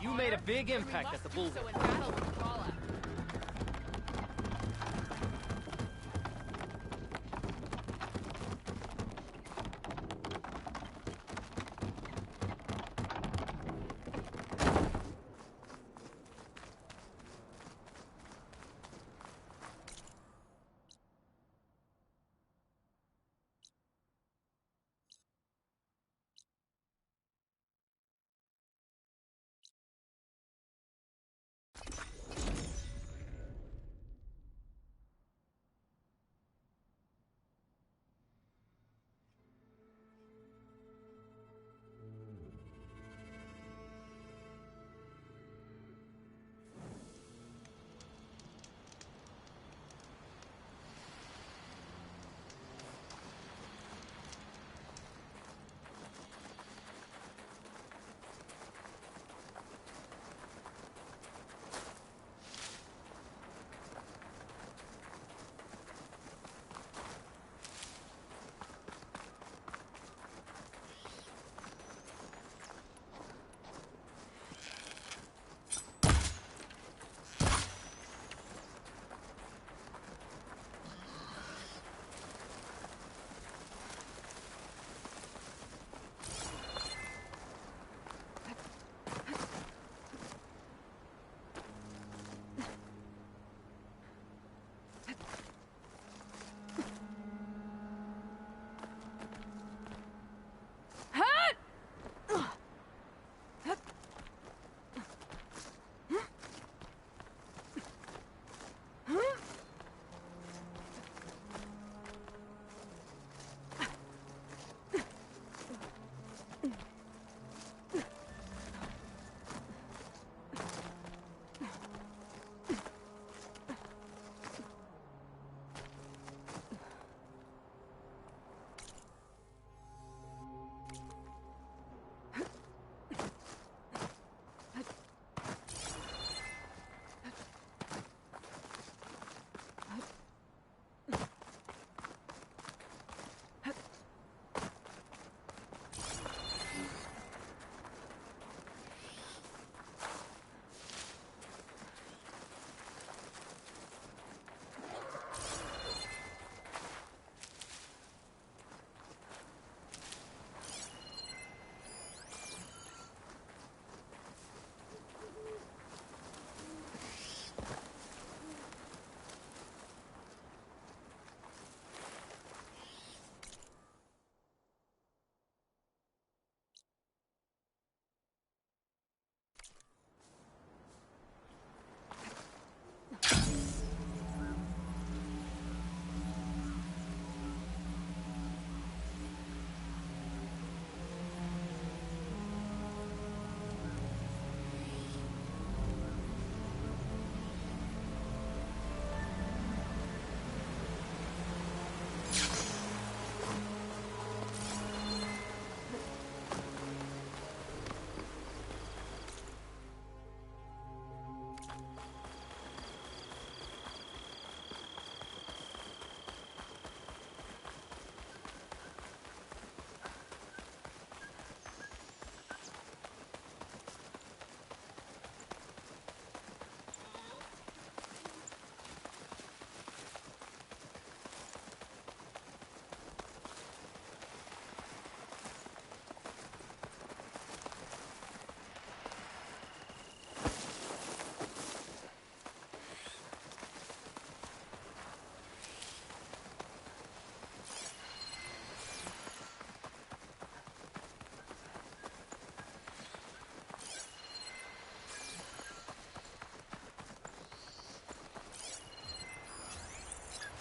You made a big impact at the Bulwark. So in battle with Paula.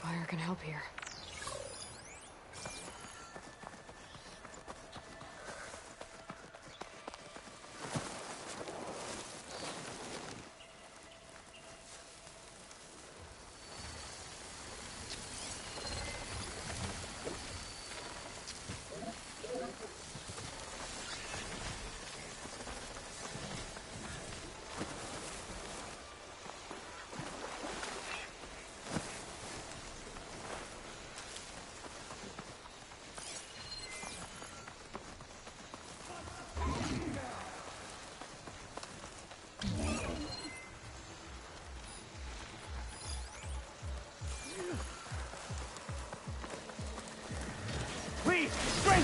Fire can help here.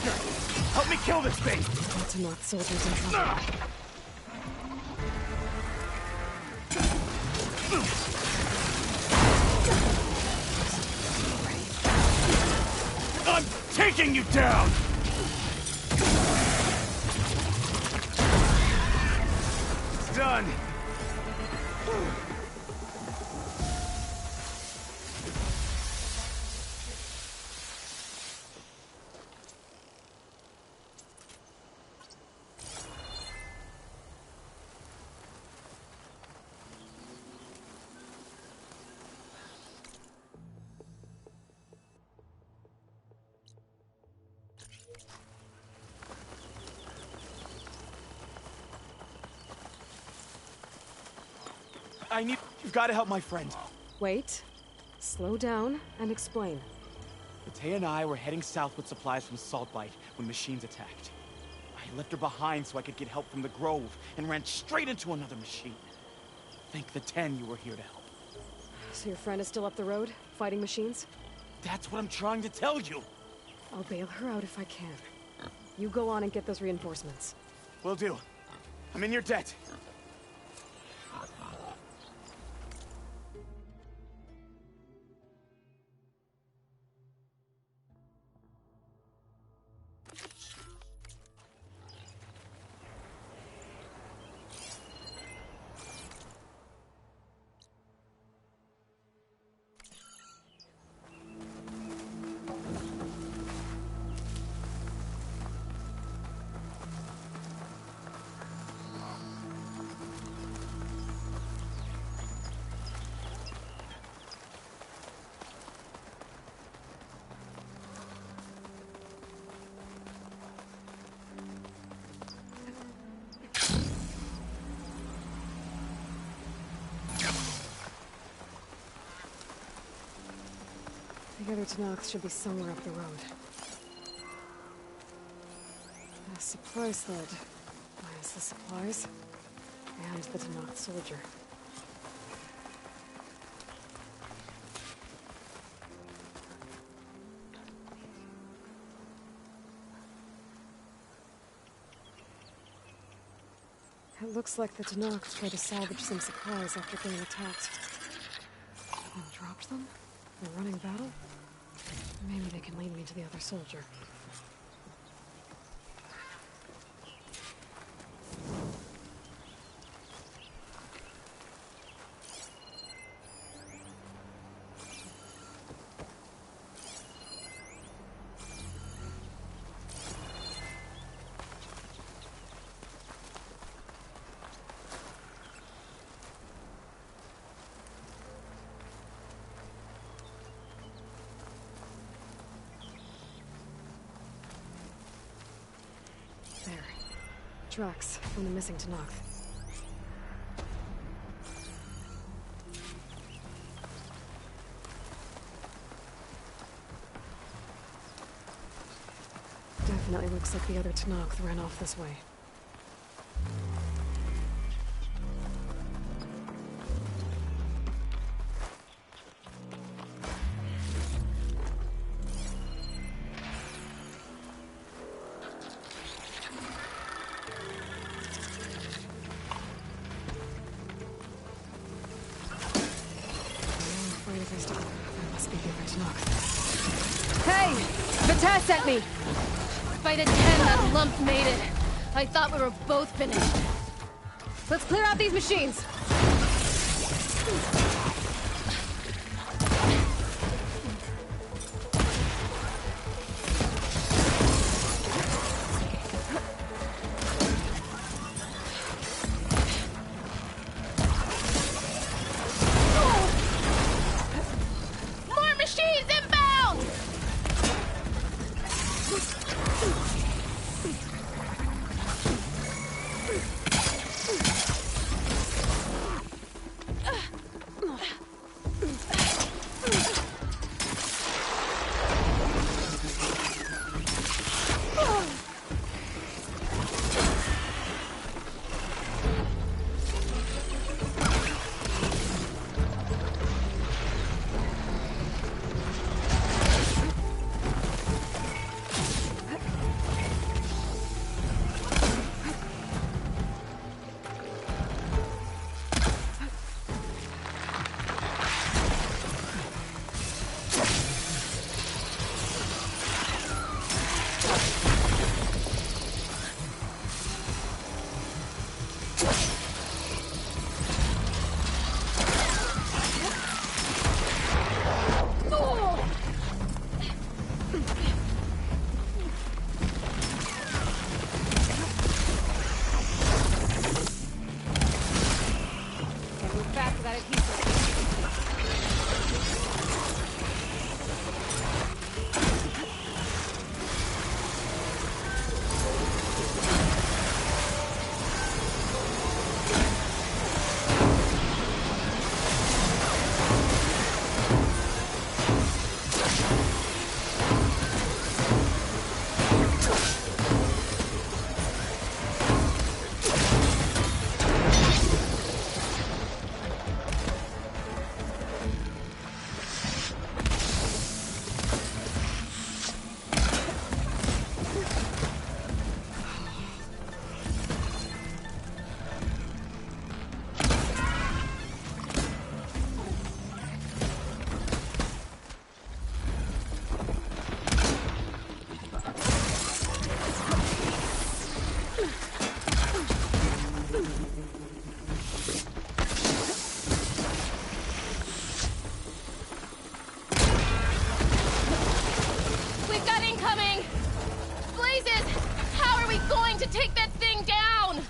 Faster! Help me kill this thing! To knock soldiers in trouble. I'm taking you down! It's done. You've got to help my friend. Wait. Slow down and explain. Mattea and I were heading south with supplies from Saltbite when machines attacked. I left her behind so I could get help from the Grove and ran straight into another machine. Thank the 10 you were here to help. So your friend is still up the road, fighting machines? That's what I'm trying to tell you. I'll bail her out if I can. You go on and get those reinforcements. Will do. I'm in your debt. The other Tanakhs should be somewhere up the road. A supply sled. Minus the supplies. And the Tanakh soldier. It looks like the Tanakhs tried to salvage some supplies after getting attacked. And dropped them? In a running battle? Maybe they can lead me to the other soldier. There. Tracks from the missing Tanakh. Definitely looks like the other Tanakh ran off this way. Hey! Mattea sent me! By the 10, that lump made it. I thought we were both finished. Let's clear out these machines! More machines inbound! take that thing down!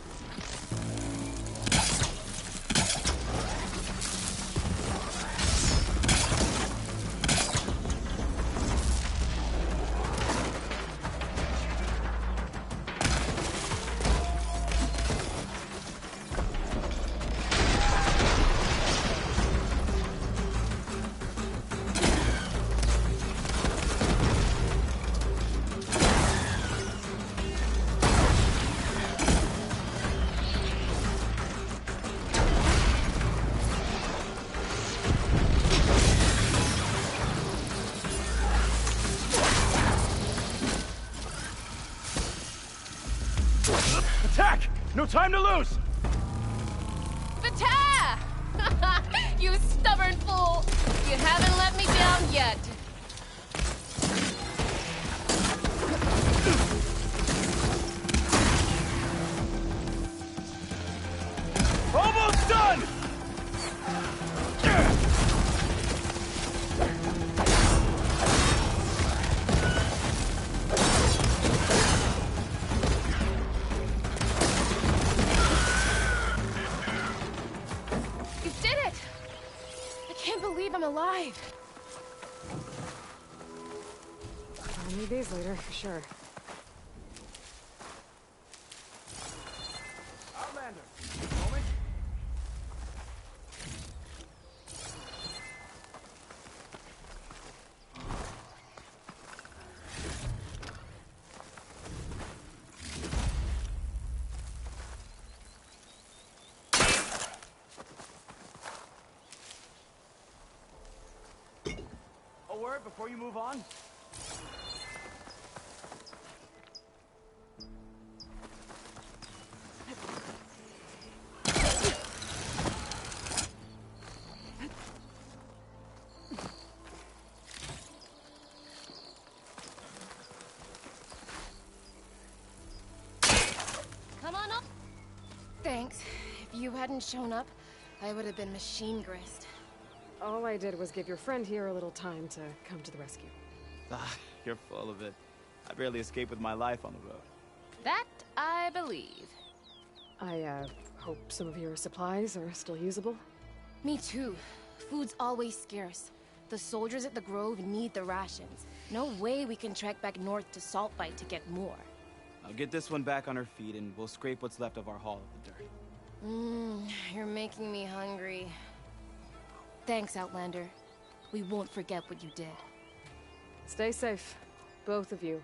Attack! No time to lose! Vita! You stubborn fool! You haven't let me down yet. Almost done! You did it! I can't believe I'm alive. I'll need these later, for sure. Outlander, moment. A word before you move on? Come on up. Thanks. If you hadn't shown up, I would have been machine grist. All I did was give your friend here a little time to come to the rescue. Ah, you're full of it. I barely escaped with my life on the road. That I believe. I, hope some of your supplies are still usable. Me too. Food's always scarce. The soldiers at the Grove need the rations. No way we can trek back north to Saltbite to get more. I'll get this one back on her feet and we'll scrape what's left of our haul of the dirt. You're making me hungry. Thanks, Outlander. We won't forget what you did. Stay safe, both of you.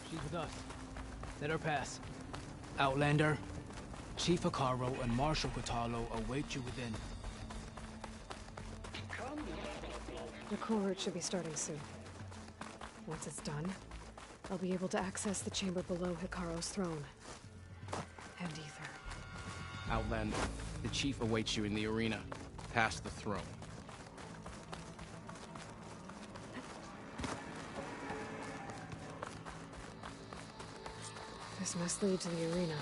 She's with us. Let her pass. Outlander, Chief Hikaru and Marshal Kotalo await you within. The core route should be starting soon. Once it's done, I'll be able to access the chamber below Hikaru's throne. And Ether. Outlander, the Chief awaits you in the arena, past the throne. This must lead to the arena.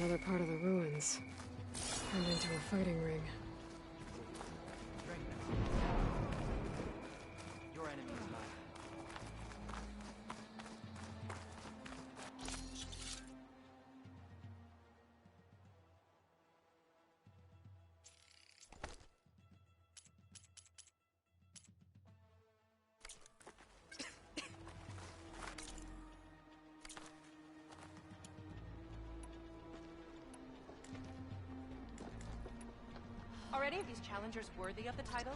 another part of the ruins. Turned into a fighting ring. Your enemy is mine. Are any of these challengers worthy of the title?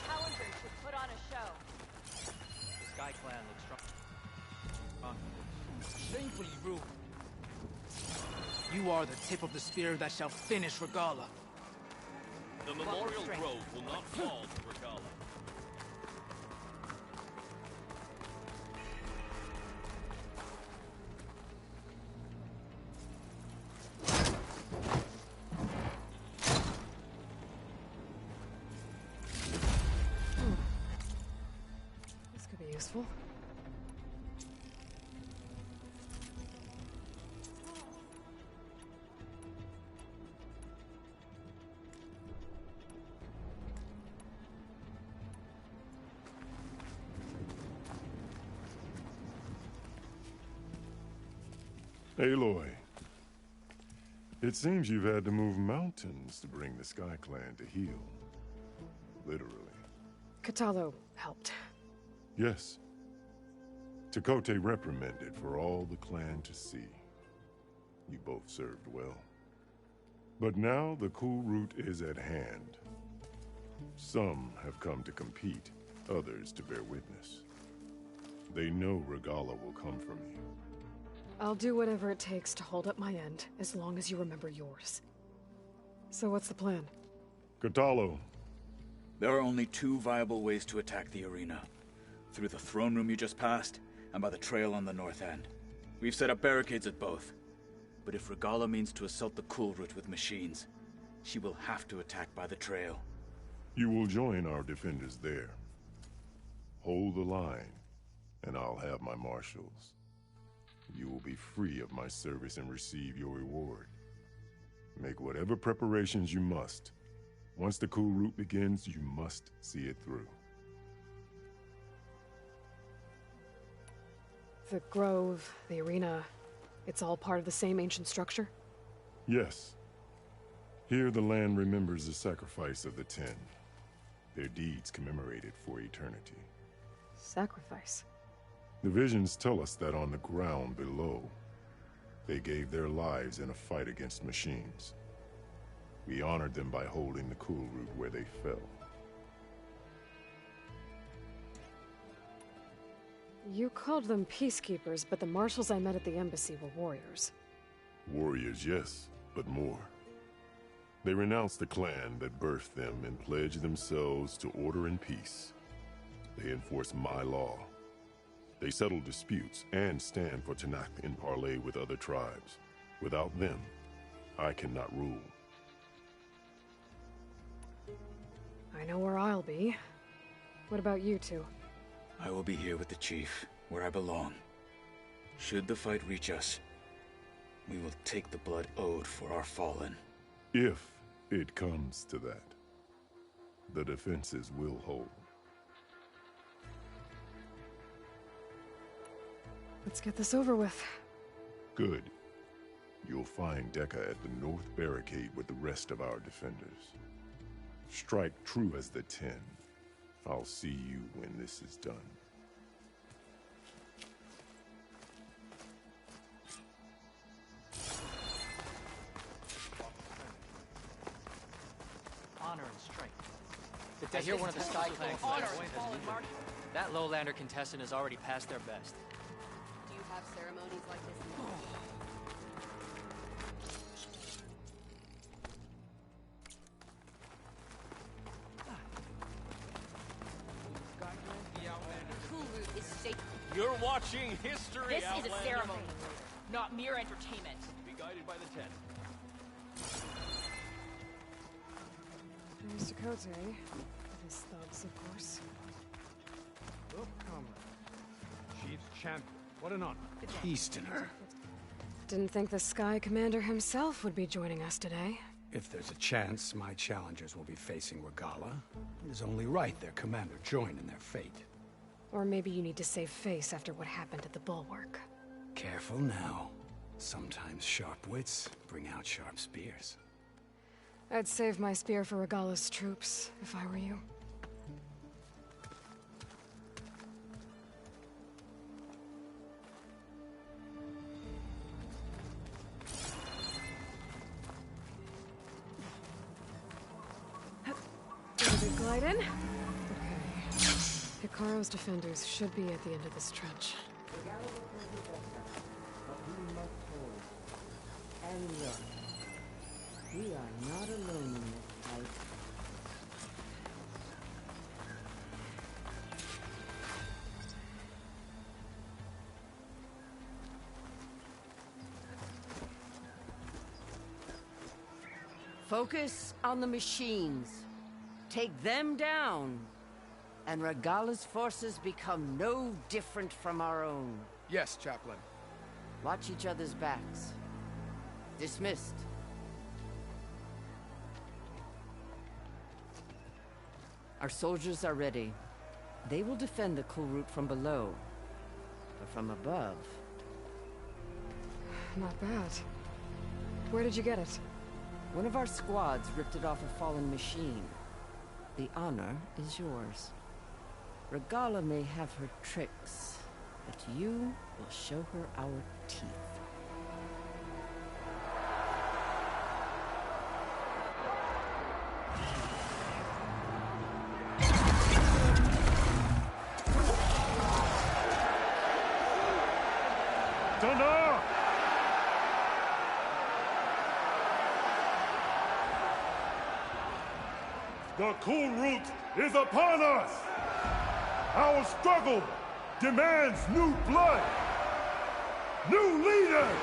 Challengers should put on a show. The Sky Clan looks strong. Shamefully rude. You are the tip of the spear that shall finish Regala. The Memorial Grove will not fall to Regala. This could be useful. Aloy, it seems you've had to move mountains to bring the Sky Clan to heal. Literally. Katalo helped. Yes. Tekote reprimanded for all the clan to see. You both served well. But now the cool route is at hand. Some have come to compete, others to bear witness. They know Regala will come from you. I'll do whatever it takes to hold up my end, as long as you remember yours. So what's the plan? Katalo. There are only two viable ways to attack the arena. Through the throne room you just passed, and by the trail on the north end. We've set up barricades at both. But if Regala means to assault the cool route with machines, she will have to attack by the trail. You will join our defenders there. Hold the line, and I'll have my marshals. You will be free of my service and receive your reward. Make whatever preparations you must. Once the cool route begins, you must see it through. The grove, the arena, it's all part of the same ancient structure? Yes. Here the land remembers the sacrifice of the Ten. Their deeds commemorated for eternity. Sacrifice? The visions tell us that on the ground below, they gave their lives in a fight against machines. We honored them by holding the cool route where they fell. You called them peacekeepers, but the marshals I met at the embassy were warriors. Warriors, yes, but more. They renounced the clan that birthed them and pledged themselves to order and peace. They enforce my law. They settle disputes and stand for Tanakh in parley with other tribes. Without them, I cannot rule. I know where I'll be. What about you two? I will be here with the chief, where I belong. Should the fight reach us, we will take the blood owed for our fallen. If it comes to that, the defenses will hold. Let's get this over with. Good. You'll find Dekka at the north barricade with the rest of our defenders. Strike true as the Ten. I'll see you when this is done. Honor and strength. I hear one of the Sky Clan Honor clans. and fallen martyrs. That lowlander contestant has already passed their best. Do you have ceremonies like this in Cool route is shaky. You're watching history, This is a Outlander. ceremony, not mere entertainment. Be guided by the 10. There's Dakota, with his thugs, of course. Look, comrade. Chief's champion. What an honor. Easterner. Didn't think the Sky Commander himself would be joining us today. If there's a chance my challengers will be facing Regala, it is only right their commander join in their fate. Or maybe you need to save face after what happened at the Bulwark. Careful now. Sometimes sharp wits bring out sharp spears. I'd save my spear for Regala's troops, if I were you. Ready to glide in? Okay. Hikaro's defenders should be at the end of this trench. And look, we are not alone in this fight. Focus on the machines. Take them down, and Regala's forces become no different from our own. Yes, Chaplain. Watch each other's backs. Dismissed. Our soldiers are ready. They will defend the cool route from below. But from above... Not bad. Where did you get it? One of our squads ripped it off a fallen machine. The honor is yours. Regala may have her tricks, but you will show her our teeth. Thunder! The cool route is upon us! Our struggle demands new blood! New leaders!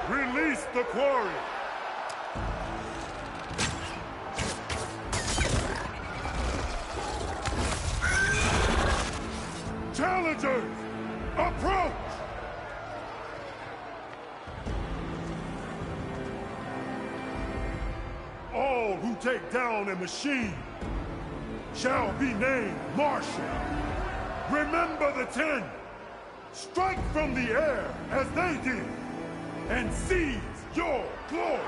Release the quarry! Challengers, approach! All who take down a machine shall be named Marshal. Remember the 10. Strike from the air as they did, and seize your glory.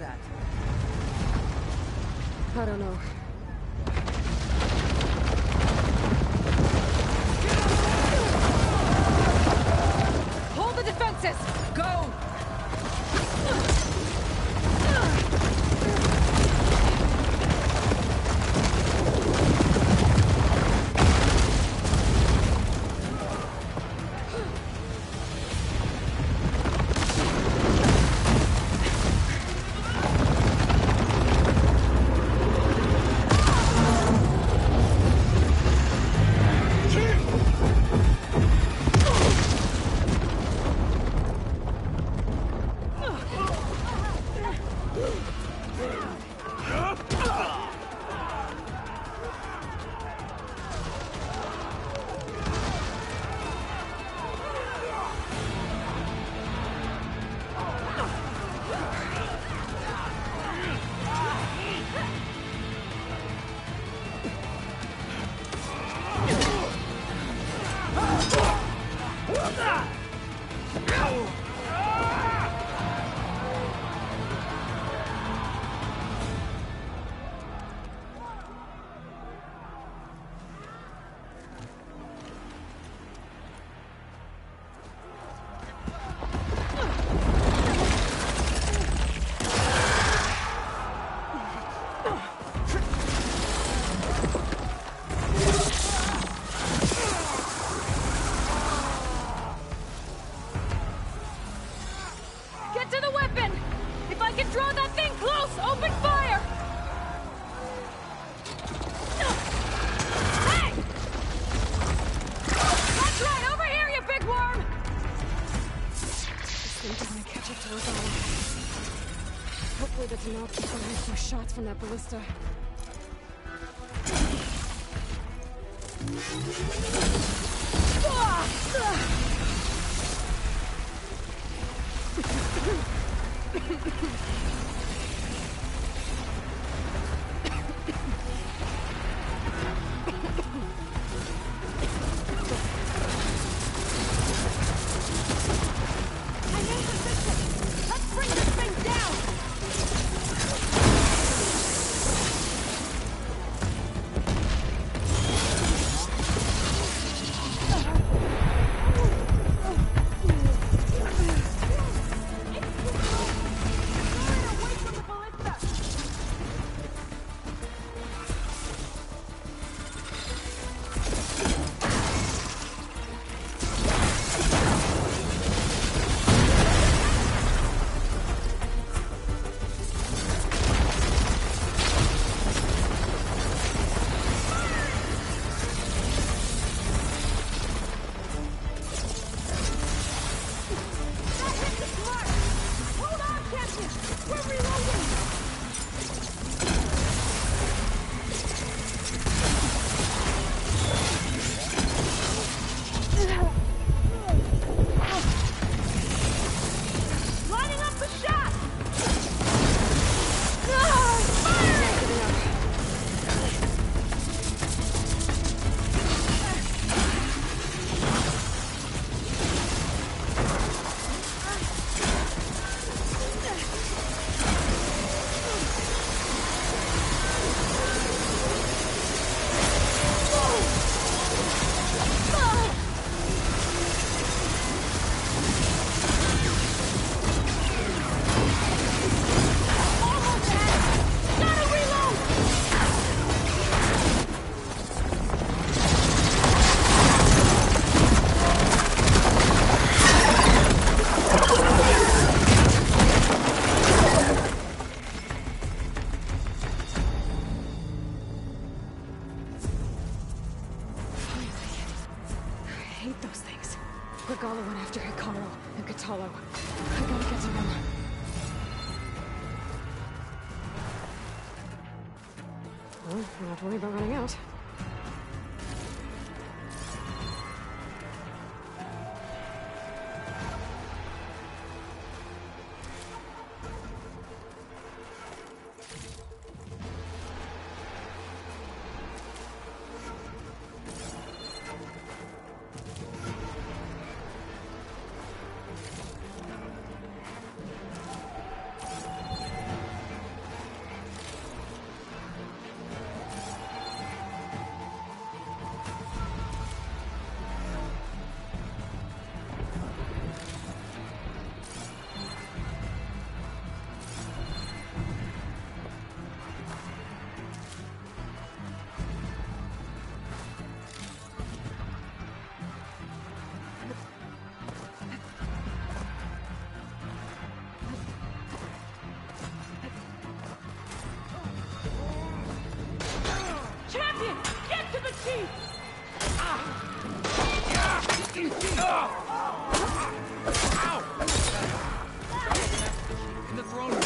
that? I don't know. Hold the defenses! Go! Hopefully the Tanakh can find a few shots from that ballista. Regala went after Hikaru and Katalo. I gotta get to them. Well, I don't have to worry about running out. In the throne room.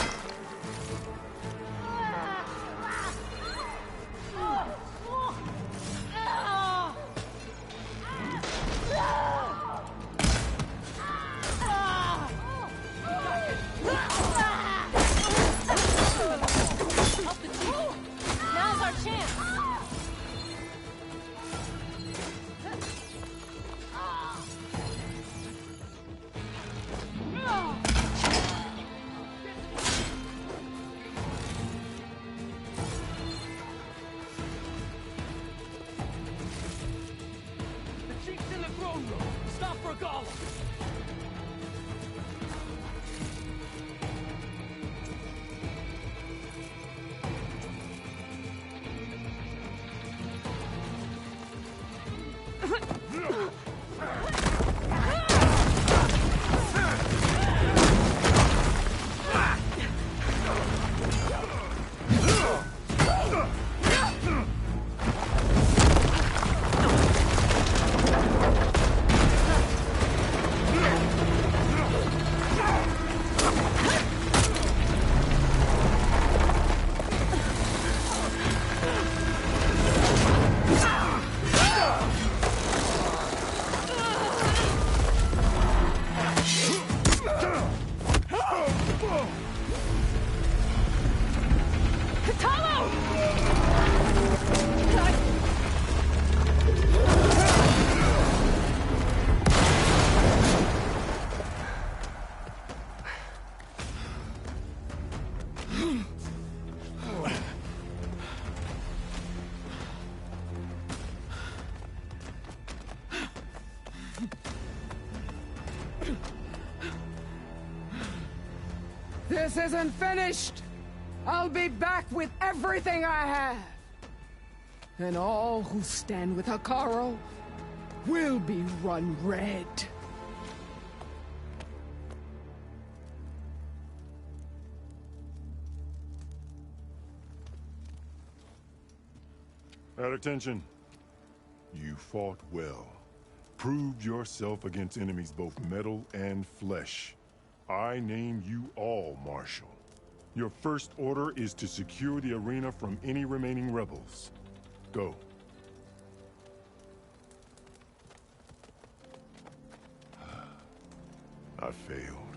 Now's our chance! The chief's in the throne room! Stop Regala! This isn't finished! I'll be back with everything I have! And all who stand with Hekarro will be run red. At attention. You fought well. Proved yourself against enemies both metal and flesh. I name you all Marshal. Your first order is to secure the arena from any remaining rebels. Go. I failed.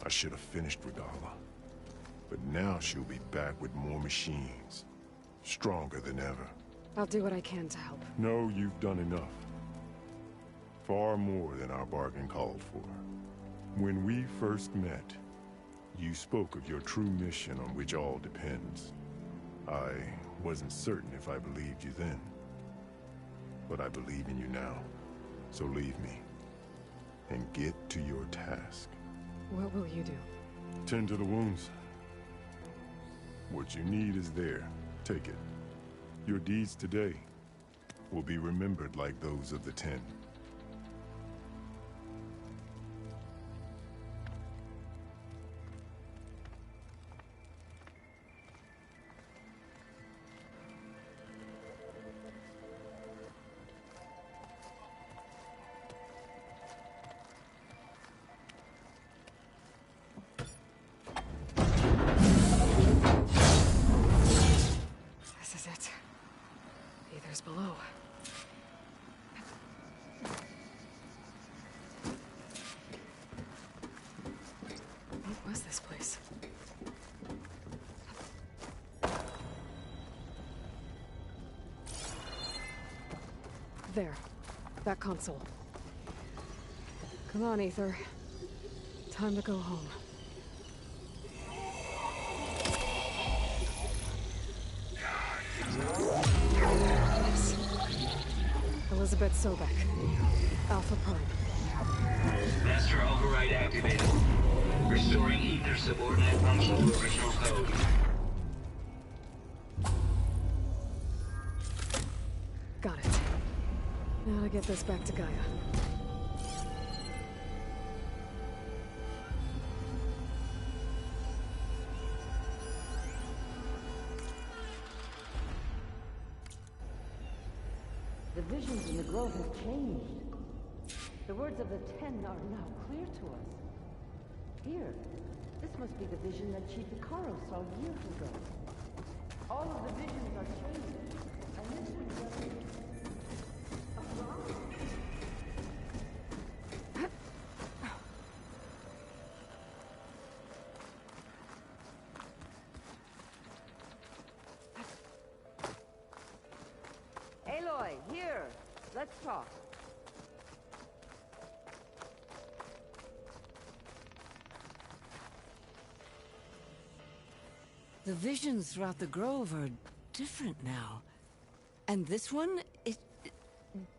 I should have finished Regala. But now she'll be back with more machines. Stronger than ever. I'll do what I can to help. No, you've done enough. Far more than our bargain called for. When we first met, you spoke of your true mission on which all depends. I wasn't certain if I believed you then. But I believe in you now. So leave me. And get to your task. What will you do? Tend to the wounds. What you need is there. Take it. Your deeds today will be remembered like those of the 10. This is it. Ether's below. What was this place? There. That console. Come on, Ether. Time to go home. Elizabeth Sobek. Alpha Prime. Master override activated. Restoring ether subordinate function to original code. Got it. Now to get this back to Gaia. The visions in the grove have changed. The words of the Ten are now clear to us. Here, this must be the vision that Chief Icaro saw years ago. All of the visions are changing, and this would be a wrong. Aloy, here. Let's talk. The visions throughout the grove are different now. And this one, it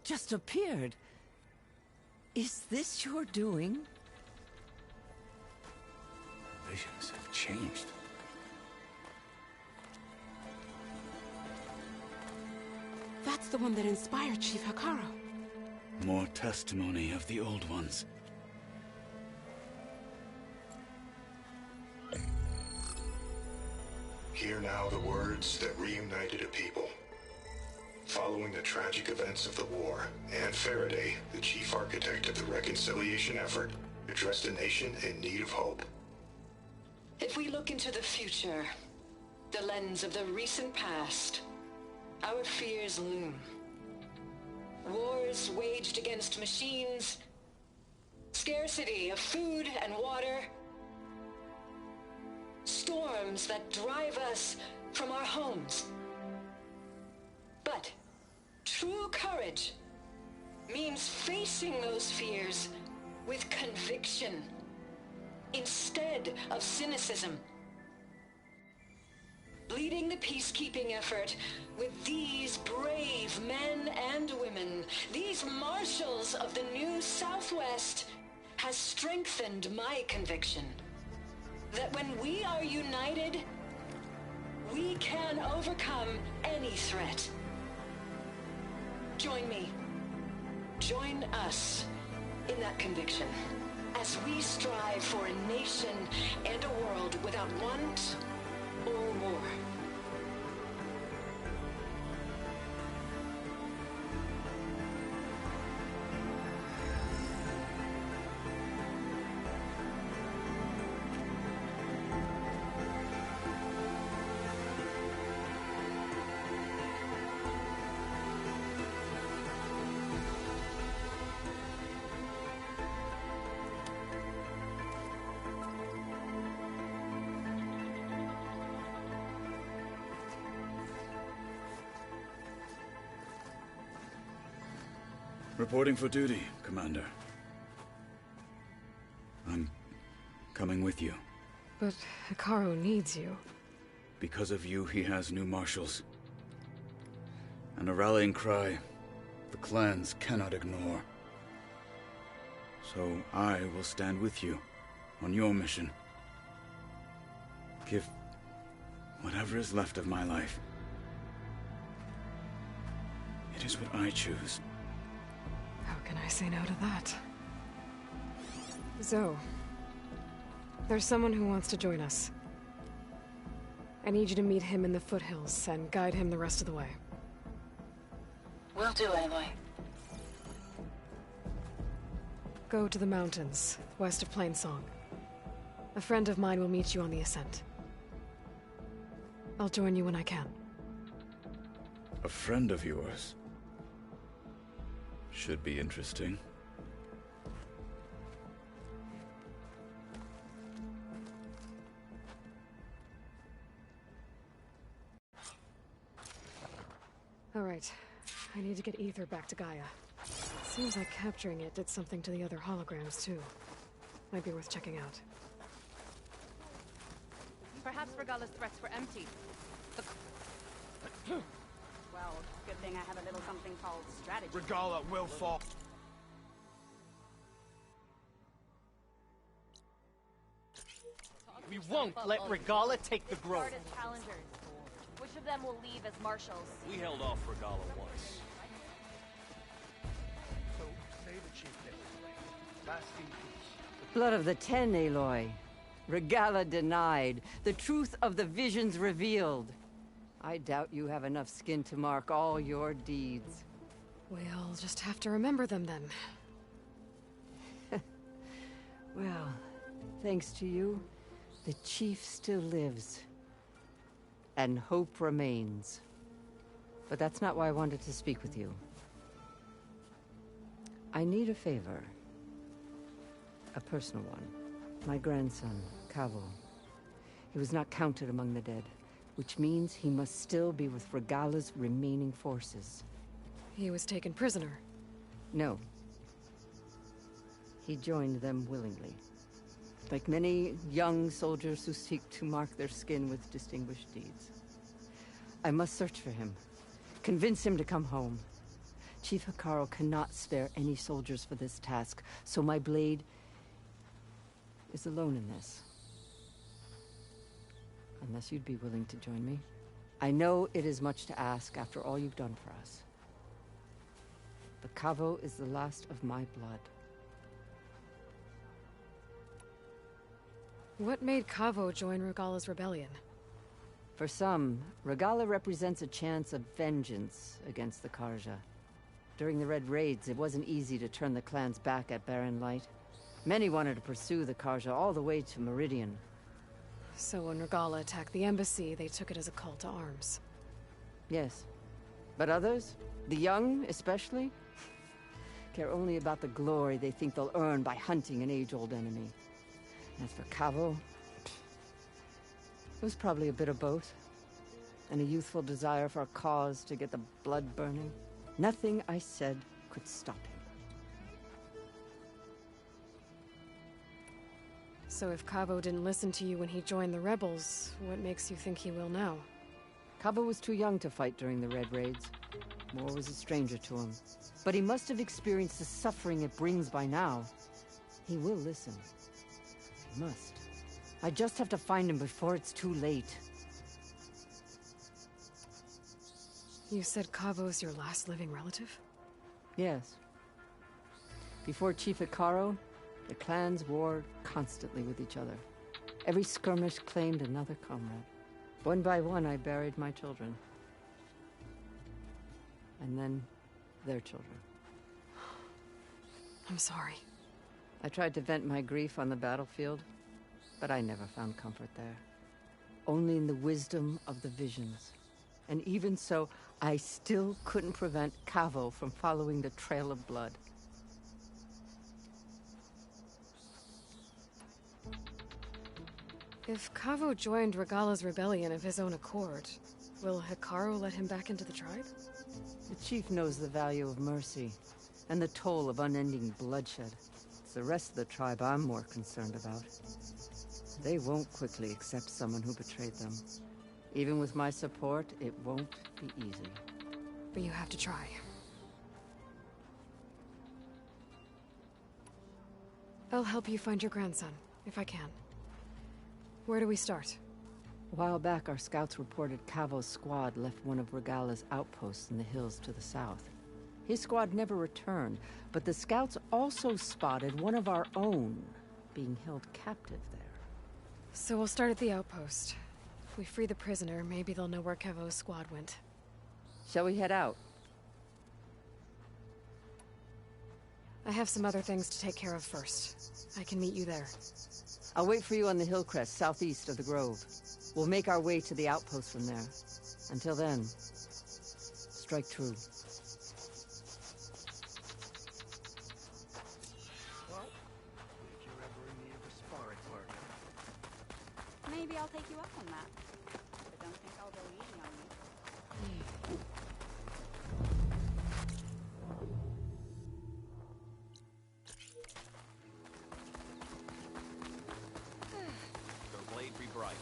just appeared. Is this your doing? Visions have changed. That's the one that inspired Chief Icaro. More testimony of the old ones. Hear now the words that reunited a people. Following the tragic events of the war, Anne Faraday, the chief architect of the reconciliation effort, addressed a nation in need of hope. If we look into the future, the lens of the recent past, our fears loom. Wars waged against machines, scarcity of food and water, storms that drive us from our homes. But true courage means facing those fears with conviction instead of cynicism. Leading the peacekeeping effort with these brave men and women, these marshals of the new Southwest, has strengthened my conviction that when we are united, we can overcome any threat. Join me. Join us in that conviction as we strive for a nation and a world without want or war. Reporting for duty, Commander. I'm coming with you. But Icaro needs you. Because of you, he has new marshals. And a rallying cry the clans cannot ignore. So I will stand with you on your mission. Give whatever is left of my life. It is what I choose. How can I say no to that? Zoe, there's someone who wants to join us. I need you to meet him in the foothills and guide him the rest of the way. Will do, Aloy. Go to the mountains, west of Plainsong. A friend of mine will meet you on the ascent. I'll join you when I can. A friend of yours? Should be interesting. All right. I need to get ether back to Gaia. Seems like capturing it did something to the other holograms, too. Might be worth checking out. Perhaps Regala's threats were empty. Well, good thing I have a little something called strategy. Regala will fall. We won't let Regala take the grove. Start as challengers. Which of them will leave as marshals? We held off Regala once. So, say the chief did. Last in peace. Blood of the Ten, Aloy. Regala denied. The truth of the visions revealed. I doubt you have enough skin to mark all your deeds. We'll just have to remember them then. Well, thanks to you, the chief still lives. And hope remains. But that's not why I wanted to speak with you. I need a favor. A personal one. My grandson, Cavo. He was not counted among the dead, which means he must still be with Regala's remaining forces. He was taken prisoner? No. He joined them willingly. Like many young soldiers who seek to mark their skin with distinguished deeds. I must search for him. Convince him to come home. Chief Hekarro cannot spare any soldiers for this task, so my blade is alone in this. Unless you'd be willing to join me. I know it is much to ask after all you've done for us. But Cavo is the last of my blood. What made Cavo join Regala's rebellion? For some, Regala represents a chance of vengeance against the Karja. During the Red Raids, it wasn't easy to turn the clans back at Barren Light. Many wanted to pursue the Karja all the way to Meridian. So when Regala attacked the embassy, they took it as a call to arms. Yes. But others, the young especially, care only about the glory they think they'll earn by hunting an age-old enemy. As for Cavo, it was probably a bit of both. And a youthful desire for a cause to get the blood burning. Nothing I said could stop him. So if Cavo didn't listen to you when he joined the rebels, what makes you think he will now? Cavo was too young to fight during the Red Raids. War was a stranger to him. But he must have experienced the suffering it brings by now. He will listen. He must. I just have to find him before it's too late. You said Cavo's your last living relative? Yes. Before Chief Hekarro, the clans warred constantly with each other. Every skirmish claimed another comrade. One by one, I buried my children. And then, their children. I'm sorry. I tried to vent my grief on the battlefield, but I never found comfort there. Only in the wisdom of the visions. And even so, I still couldn't prevent Cavo from following the trail of blood. If Cavo joined Regala's rebellion of his own accord, will Hekarro let him back into the tribe? The chief knows the value of mercy, and the toll of unending bloodshed. It's the rest of the tribe I'm more concerned about. They won't quickly accept someone who betrayed them. Even with my support, it won't be easy. But you have to try. I'll help you find your grandson, if I can. Where do we start? A while back, our scouts reported Cavo's squad left one of Regala's outposts in the hills to the south. His squad never returned, but the scouts also spotted one of our own being held captive there. So we'll start at the outpost. If we free the prisoner, maybe they'll know where Cavo's squad went. Shall we head out? I have some other things to take care of first. I can meet you there. I'll wait for you on the hill crest southeast of the grove. We'll make our way to the outpost from there. Until then, strike true. Well, if you're ever in need of a sparring partner. Maybe I'll take you up on that. But don't think I'll go easy on you. Your blade be bright.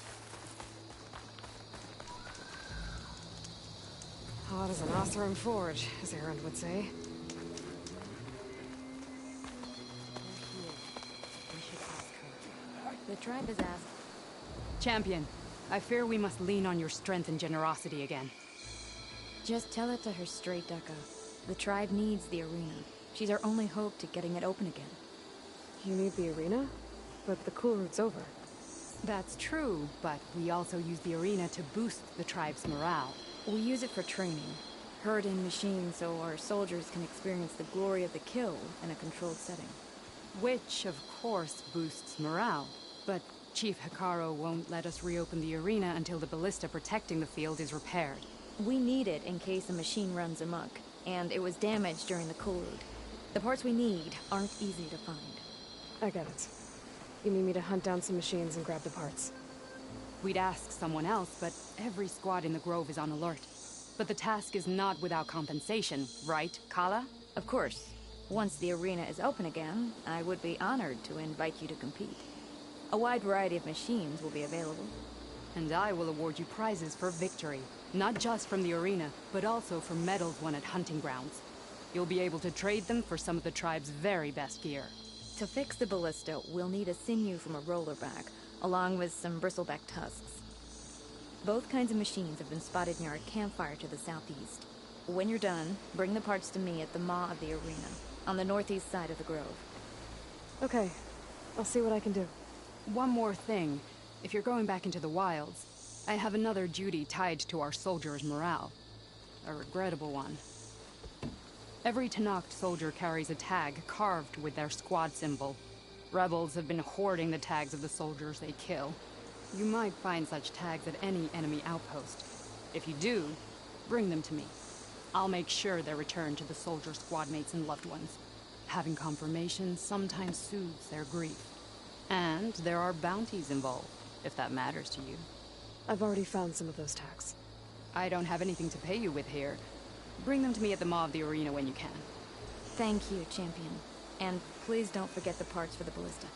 Hot as an Oseram forge, as Erend would say. The tribe has asked. Champion, I fear we must lean on your strength and generosity again. Just tell it to her straight, Ducka. The tribe needs the arena. She's our only hope to getting it open again. You need the arena? But the cool route's over. That's true, but we also use the arena to boost the tribe's morale. We use it for training. Herd in machines so our soldiers can experience the glory of the kill in a controlled setting. Which, of course, boosts morale. But Chief Hikaru won't let us reopen the arena until the ballista protecting the field is repaired. We need it in case a machine runs amok, and it was damaged during the cool route. The parts we need aren't easy to find. I get it. You need me to hunt down some machines and grab the parts. We'd ask someone else, but every squad in the Grove is on alert. But the task is not without compensation, right, Kala? Of course. Once the arena is open again, I would be honored to invite you to compete. A wide variety of machines will be available. And I will award you prizes for victory. Not just from the arena, but also for medals won at hunting grounds. You'll be able to trade them for some of the tribe's very best gear. To fix the ballista, we'll need a sinew from a rollerback, along with some bristleback tusks. Both kinds of machines have been spotted near a campfire to the southeast. When you're done, bring the parts to me at the maw of the arena, on the northeast side of the grove. Okay, I'll see what I can do. One more thing. If you're going back into the wilds, I have another duty tied to our soldiers' morale. A regrettable one. Every Tenakth soldier carries a tag carved with their squad symbol. Rebels have been hoarding the tags of the soldiers they kill. You might find such tags at any enemy outpost. If you do, bring them to me. I'll make sure they're returned to the soldier squad mates and loved ones. Having confirmation sometimes soothes their grief. And there are bounties involved, if that matters to you. I've already found some of those tags. I don't have anything to pay you with here. Bring them to me at the maw of the arena when you can. Thank you, Champion. And please don't forget the parts for the ballista.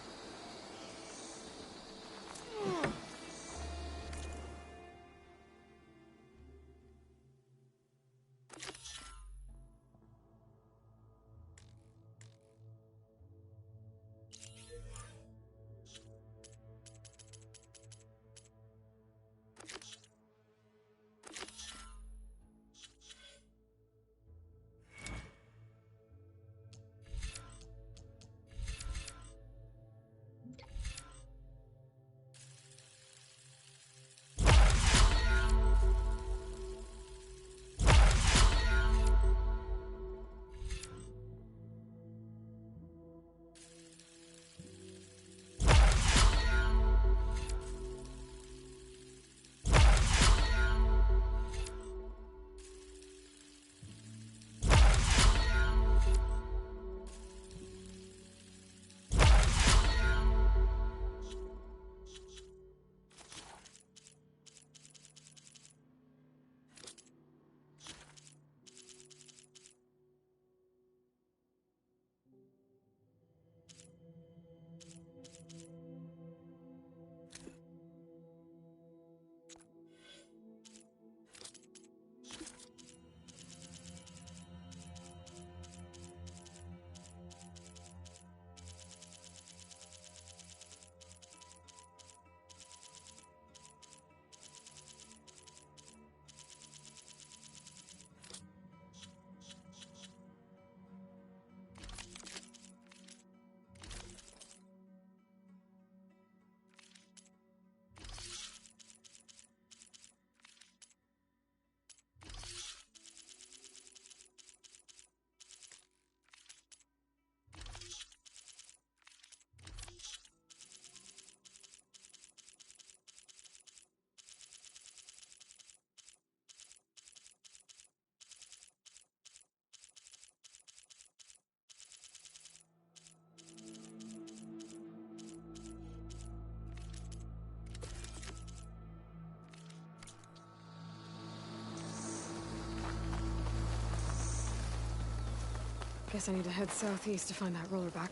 Guess I need to head southeast to find that rollerback.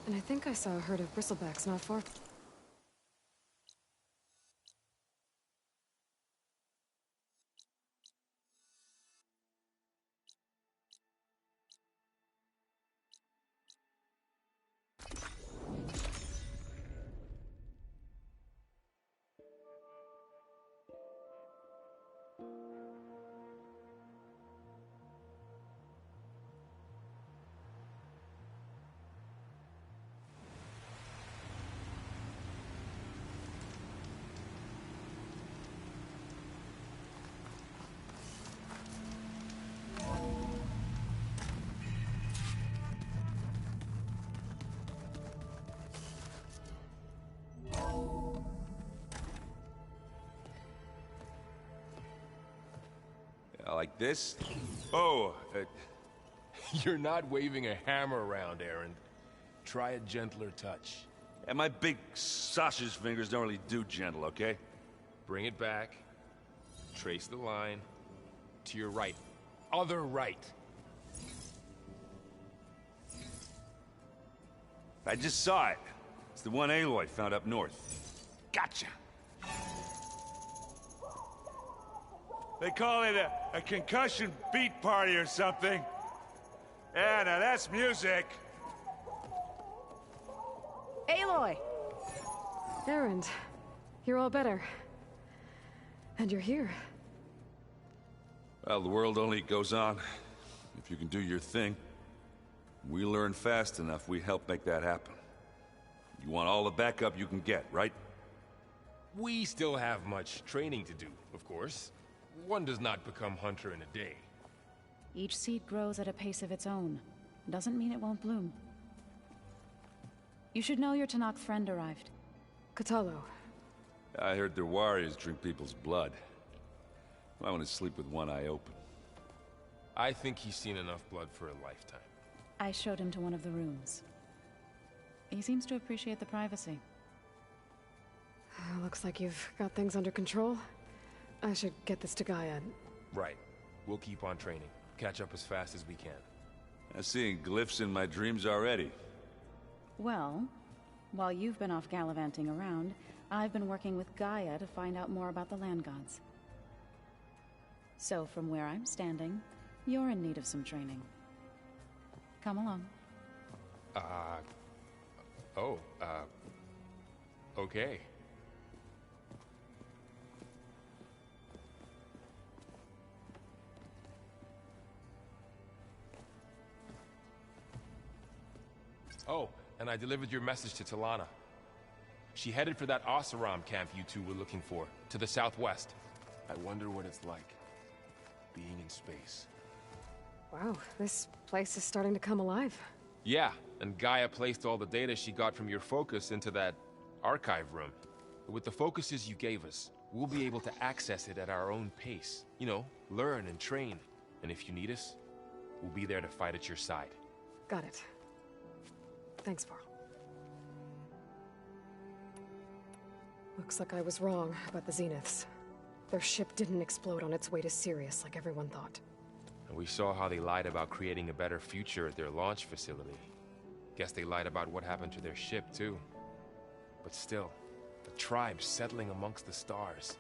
And I think I saw a herd of bristlebacks not far. like this? Oh, You're not waving a hammer around, Aaron. Try a gentler touch. And my big sausage fingers don't really do gentle, okay? Bring it back. Trace the line. To your right. Other right. I just saw it. It's the one Aloy found up north. Gotcha! They call it a concussion beat party or something. Yeah, now that's music. Aloy! Erend, you're all better. And you're here. Well, the world only goes on if you can do your thing. We learn fast enough, we help make that happen. You want all the backup you can get, right? We still have much training to do, of course. One does not become hunter in a day. Each seed grows at a pace of its own. Doesn't mean it won't bloom. You should know your Tanakh friend arrived. Kotallo. I heard their warriors drink people's blood. I want to sleep with one eye open. I think he's seen enough blood for a lifetime. I showed him to one of the rooms. He seems to appreciate the privacy. Looks like you've got things under control. I should get this to Gaia. Right. We'll keep on training. Catch up as fast as we can. I'm seeing glyphs in my dreams already. Well, while you've been off gallivanting around, I've been working with Gaia to find out more about the land gods. So from where I'm standing, you're in need of some training. Come along. Okay. Oh, and I delivered your message to Talana. She headed for that Oseram camp you two were looking for, to the southwest. I wonder what it's like, being in space. Wow, this place is starting to come alive. Yeah, and Gaia placed all the data she got from your focus into that archive room. With the focuses you gave us, we'll be able to access it at our own pace. You know, learn and train. And if you need us, we'll be there to fight at your side. Got it. Thanks, Varl. Looks like I was wrong about the Zeniths. Their ship didn't explode on its way to Sirius like everyone thought. And we saw how they lied about creating a better future at their launch facility. Guess they lied about what happened to their ship, too. But still, the tribe settling amongst the stars.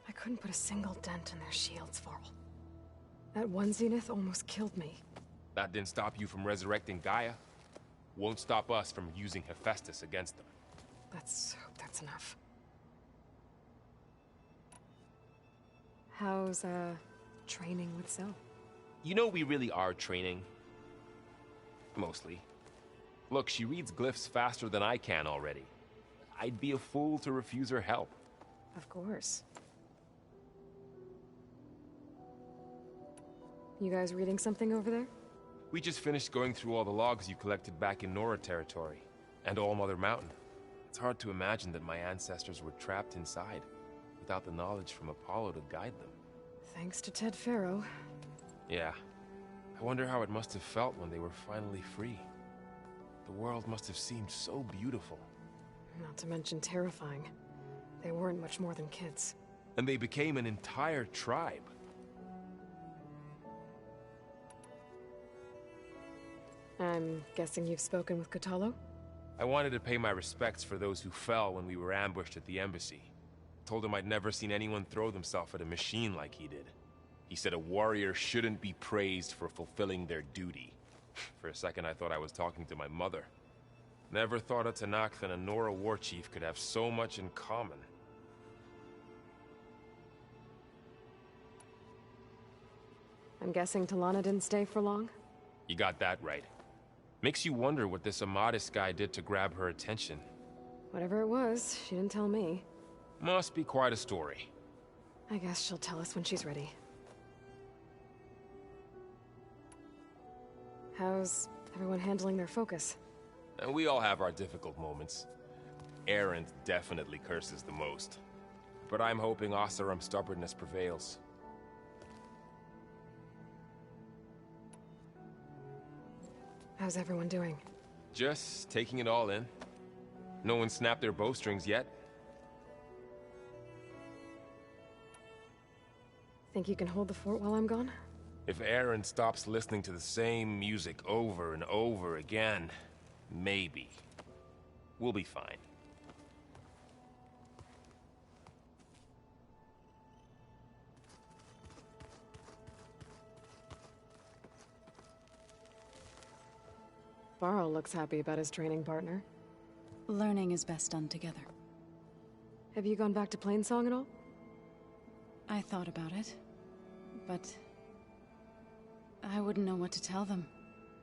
I couldn't put a single dent in their shields, Varl. That one Zenith almost killed me. That didn't stop you from resurrecting Gaia. Won't stop us from using Hephaestus against them. Let's hope that's enough. How's, training with Sel? You know we really are training. Mostly. Look, she reads glyphs faster than I can already. I'd be a fool to refuse her help. Of course. You guys reading something over there? We just finished going through all the logs you collected back in Nora territory, and All Mother Mountain. It's hard to imagine that my ancestors were trapped inside, without the knowledge from Apollo to guide them. Thanks to Ted Faro. Yeah. I wonder how it must have felt when they were finally free. The world must have seemed so beautiful. Not to mention terrifying. They weren't much more than kids. And they became an entire tribe. I'm guessing you've spoken with Kotallo? I wanted to pay my respects for those who fell when we were ambushed at the embassy. Told him I'd never seen anyone throw themselves at a machine like he did. He said a warrior shouldn't be praised for fulfilling their duty. For a second I thought I was talking to my mother. Never thought a Tanakh and a Nora war chief could have so much in common. I'm guessing Talana didn't stay for long? You got that right. Makes you wonder what this Amadis guy did to grab her attention. Whatever it was, she didn't tell me. Must be quite a story. I guess she'll tell us when she's ready. How's everyone handling their focus? And we all have our difficult moments. Erend definitely curses the most. But I'm hoping Oseram's stubbornness prevails. How's everyone doing? Just taking it all in. No one snapped their bowstrings yet. Think you can hold the fort while I'm gone? If Aaron stops listening to the same music over and over again, maybe. We'll be fine. Varl looks happy about his training partner. Learning is best done together. Have you gone back to Plainsong at all? I thought about it, but I wouldn't know what to tell them.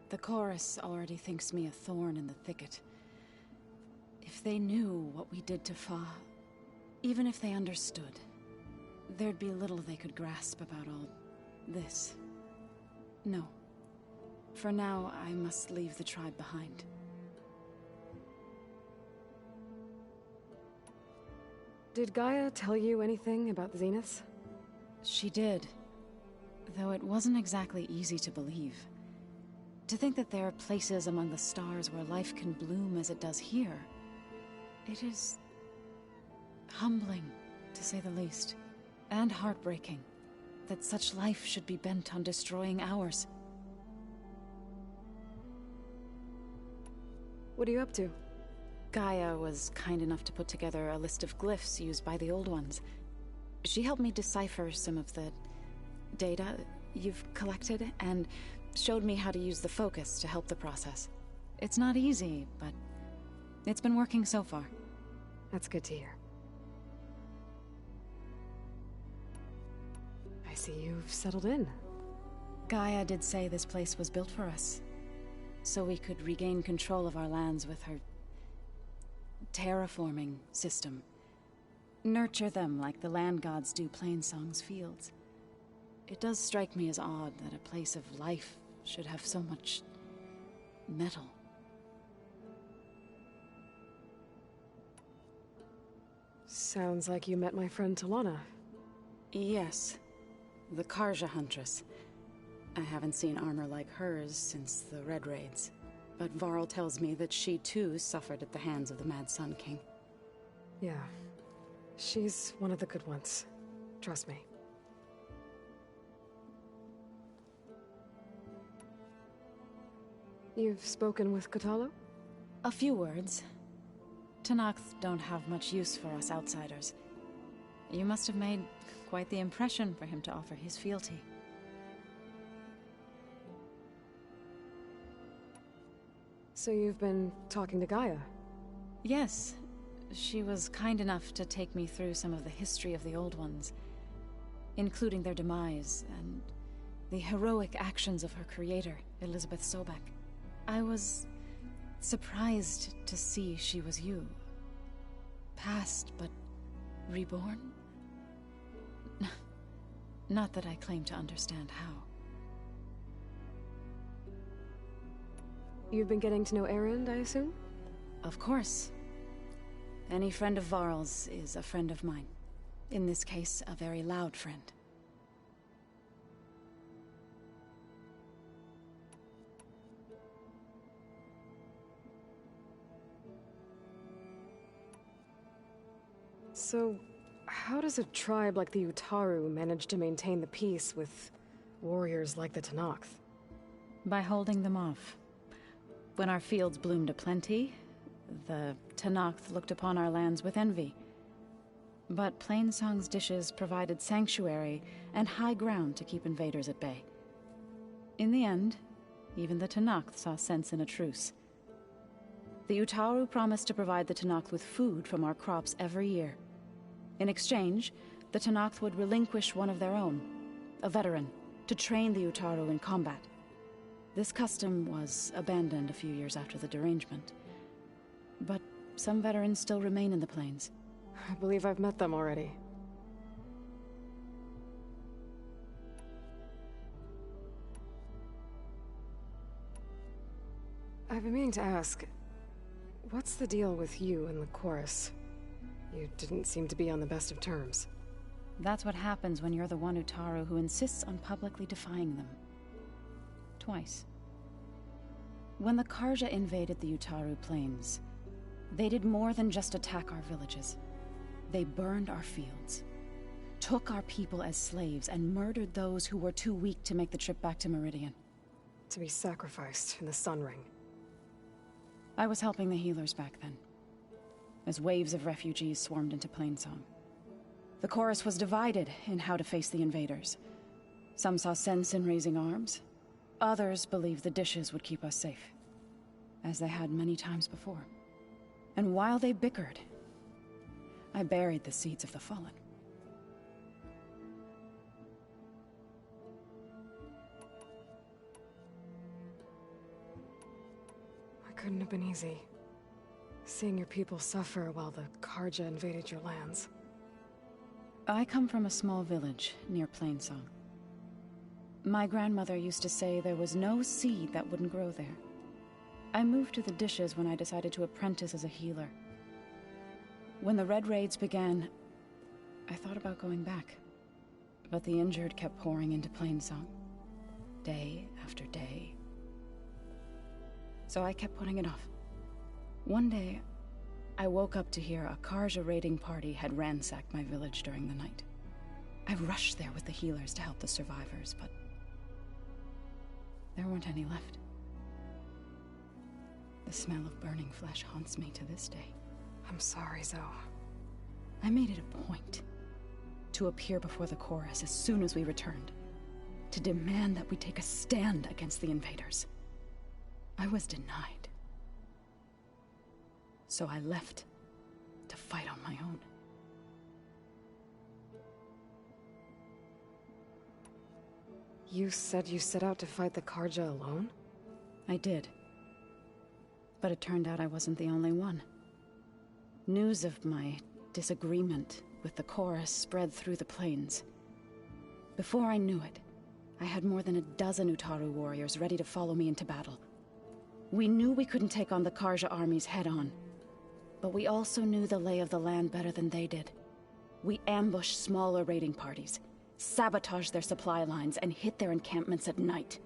The chorus already thinks me a thorn in the thicket. If they knew what we did to Fa, even if they understood, there'd be little they could grasp about all this. No. For now, I must leave the tribe behind. Did Gaia tell you anything about the Zeniths? She did. Though it wasn't exactly easy to believe. To think that there are places among the stars where life can bloom as it does here. It is humbling, to say the least. And heartbreaking. That such life should be bent on destroying ours. What are you up to? Gaia was kind enough to put together a list of glyphs used by the Old Ones. She helped me decipher some of the data you've collected, and showed me how to use the focus to help the process. It's not easy, but it's been working so far. That's good to hear. I see you've settled in. Gaia did say this place was built for us, so we could regain control of our lands with her terraforming system. Nurture them like the land gods do Plainsong's fields. It does strike me as odd that a place of life should have so much metal. Sounds like you met my friend Talana. Yes, the Karja Huntress. I haven't seen armor like hers since the Red Raids, but Varl tells me that she too suffered at the hands of the Mad Sun King. Yeah, she's one of the good ones. Trust me. You've spoken with Kotallo? A few words. Tenakth don't have much use for us outsiders. You must have made quite the impression for him to offer his fealty. So you've been talking to Gaia? Yes. She was kind enough to take me through some of the history of the Old Ones, including their demise and the heroic actions of her creator, Elizabeth Sobek. I was surprised to see she was you. Past, but reborn? Not that I claim to understand how. You've been getting to know Erend, I assume? Of course. Any friend of Varl's is a friend of mine. In this case, a very loud friend. So, how does a tribe like the Utaru manage to maintain the peace with warriors like the Tenakth? By holding them off. When our fields bloomed aplenty, the Tenakth looked upon our lands with envy. But Plainsong's dishes provided sanctuary and high ground to keep invaders at bay. In the end, even the Tenakth saw sense in a truce. The Utaru promised to provide the Tenakth with food from our crops every year. In exchange, the Tenakth would relinquish one of their own, a veteran, to train the Utaru in combat. This custom was abandoned a few years after the derangement. But some veterans still remain in the plains. I believe I've met them already. I've been meaning to ask, what's the deal with you and the chorus? You didn't seem to be on the best of terms. That's what happens when you're the one Utaru who insists on publicly defying them. Twice. When the Karja invaded the Utaru Plains, they did more than just attack our villages. They burned our fields, took our people as slaves, and murdered those who were too weak to make the trip back to Meridian. To be sacrificed in the Sun Ring. I was helping the healers back then, as waves of refugees swarmed into Plainsong. The chorus was divided in how to face the invaders. Some saw sense in raising arms. Others believed the dishes would keep us safe, as they had many times before. And while they bickered, I buried the seeds of the fallen. It couldn't have been easy. Seeing your people suffer while the Karja invaded your lands. I come from a small village near Plainsong. My grandmother used to say there was no seed that wouldn't grow there. I moved to the dishes when I decided to apprentice as a healer. When the Red Raids began, I thought about going back. But the injured kept pouring into Plainsong, day after day. So I kept putting it off. One day, I woke up to hear a Karja raiding party had ransacked my village during the night. I rushed there with the healers to help the survivors, but there weren't any left. The smell of burning flesh haunts me to this day. I'm sorry, Zoe. I made it a point to appear before the chorus as soon as we returned, to demand that we take a stand against the invaders. I was denied. So I left to fight on my own. You said you set out to fight the Karja alone? I did. But it turned out I wasn't the only one. News of my disagreement with the chorus spread through the plains. Before I knew it, I had more than a dozen Utaru warriors ready to follow me into battle. We knew we couldn't take on the Karja armies head-on, but we also knew the lay of the land better than they did. We ambushed smaller raiding parties, sabotaged their supply lines, and hit their encampments at night.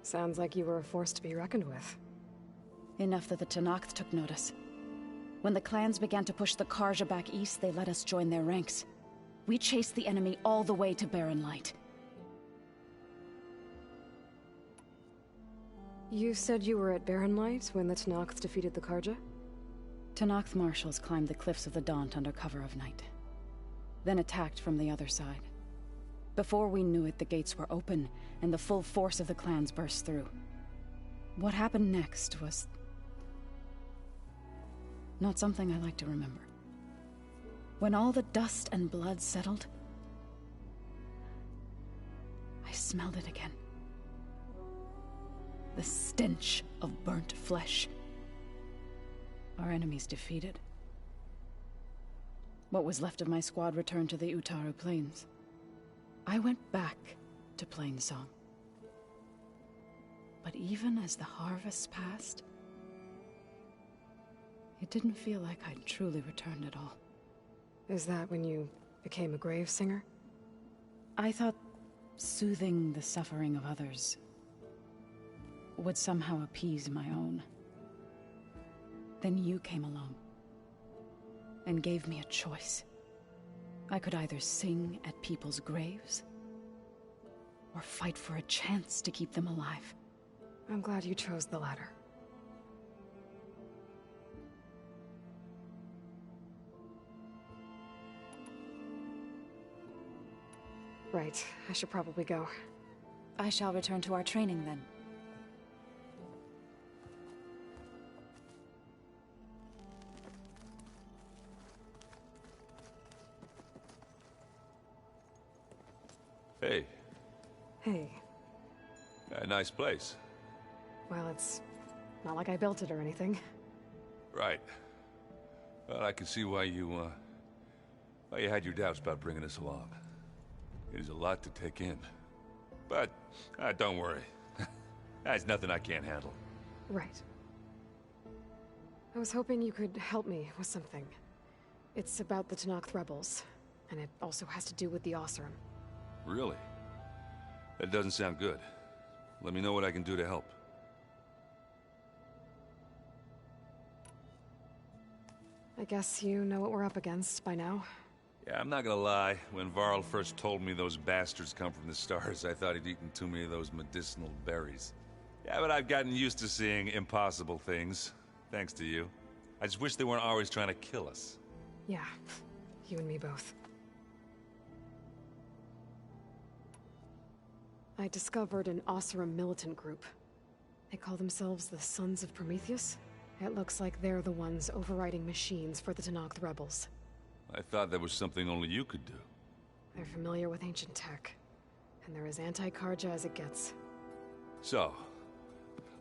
Sounds like you were a force to be reckoned with. Enough that the Tenakth took notice. When the clans began to push the Karja back east, they let us join their ranks. We chased the enemy all the way to Barren Light. You said you were at Barren Light when the Tenakth defeated the Karja? Tenakth marshals climbed the cliffs of the Daunt under cover of night, then attacked from the other side. Before we knew it, the gates were open, and the full force of the clans burst through. What happened next was not something I like to remember. When all the dust and blood settled, I smelled it again. The stench of burnt flesh. Our enemies defeated. What was left of my squad returned to the Utaru Plains. I went back to Plainsong. But even as the harvest passed, it didn't feel like I'd truly returned at all. Is that when you became a grave singer? I thought soothing the suffering of others would somehow appease my own. Then you came along and gave me a choice. I could either sing at people's graves or fight for a chance to keep them alive. I'm glad you chose the latter. Right, I should probably go. I shall return to our training then. Hey. Hey. A nice place. Well, it's not like I built it or anything. Right. Well, I can see why you had your doubts about bringing us along. It is a lot to take in. But, don't worry. That's nothing I can't handle. Right. I was hoping you could help me with something. It's about the Tenakth rebels, and it also has to do with the Oseram. Really? That doesn't sound good. Let me know what I can do to help. I guess you know what we're up against by now. Yeah, I'm not gonna lie. When Varl first told me those bastards come from the stars, I thought he'd eaten too many of those medicinal berries. Yeah, but I've gotten used to seeing impossible things, thanks to you. I just wish they weren't always trying to kill us. Yeah, you and me both. I discovered an Oseram militant group. They call themselves the Sons of Prometheus. It looks like they're the ones overriding machines for the Tenakth rebels. I thought that was something only you could do. They're familiar with ancient tech, and they're as anti-Karja as it gets. So,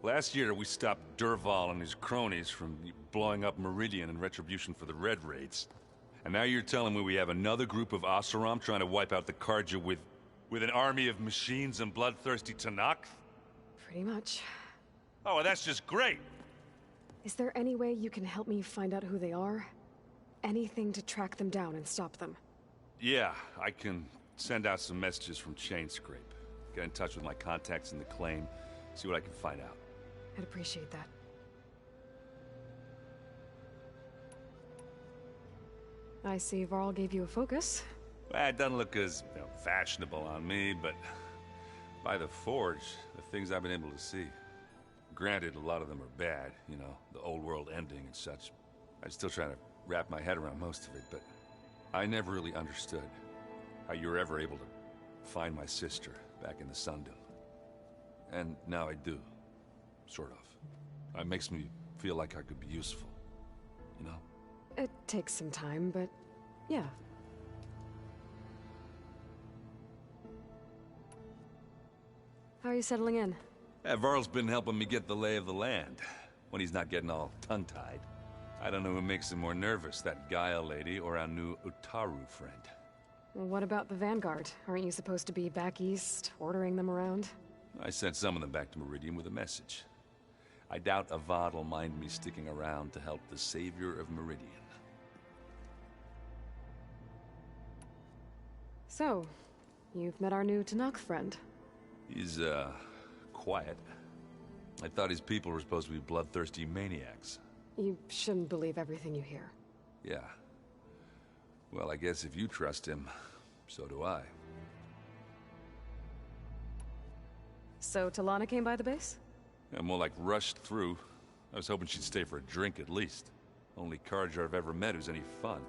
last year we stopped Durval and his cronies from blowing up Meridian in retribution for the Red Raids. And now you're telling me we have another group of Oseram trying to wipe out the Karja with an army of machines and bloodthirsty Tenakth? Pretty much. Oh, well, that's just great! Is there any way you can help me find out who they are? Anything to track them down and stop them? Yeah, I can send out some messages from Chainscrape. Get in touch with my contacts in the claim, see what I can find out. I'd appreciate that. I see Varl gave you a focus. Well, it doesn't look as fashionable on me, but by the Forge, the things I've been able to see. Granted, a lot of them are bad, you know, the old world ending and such. I'm still trying to wrap my head around most of it, but I never really understood how you were ever able to find my sister back in the Sundom. And now I do, sort of. It makes me feel like I could be useful, you know? It takes some time, but yeah. How are you settling in? Yeah, Varl's been helping me get the lay of the land, when he's not getting all tongue-tied. I don't know who makes him more nervous, that Gaia lady or our new Utaru friend. Well, what about the Vanguard? Aren't you supposed to be back east, ordering them around? I sent some of them back to Meridian with a message. I doubt Avad will mind me sticking around to help the savior of Meridian. So, you've met our new Tenakth friend. He's, quiet. I thought his people were supposed to be bloodthirsty maniacs. You shouldn't believe everything you hear. Yeah. Well, I guess if you trust him, so do I. So, Talana came by the base? Yeah, more like rushed through. I was hoping she'd stay for a drink at least. Only Karja I've ever met who's any fun.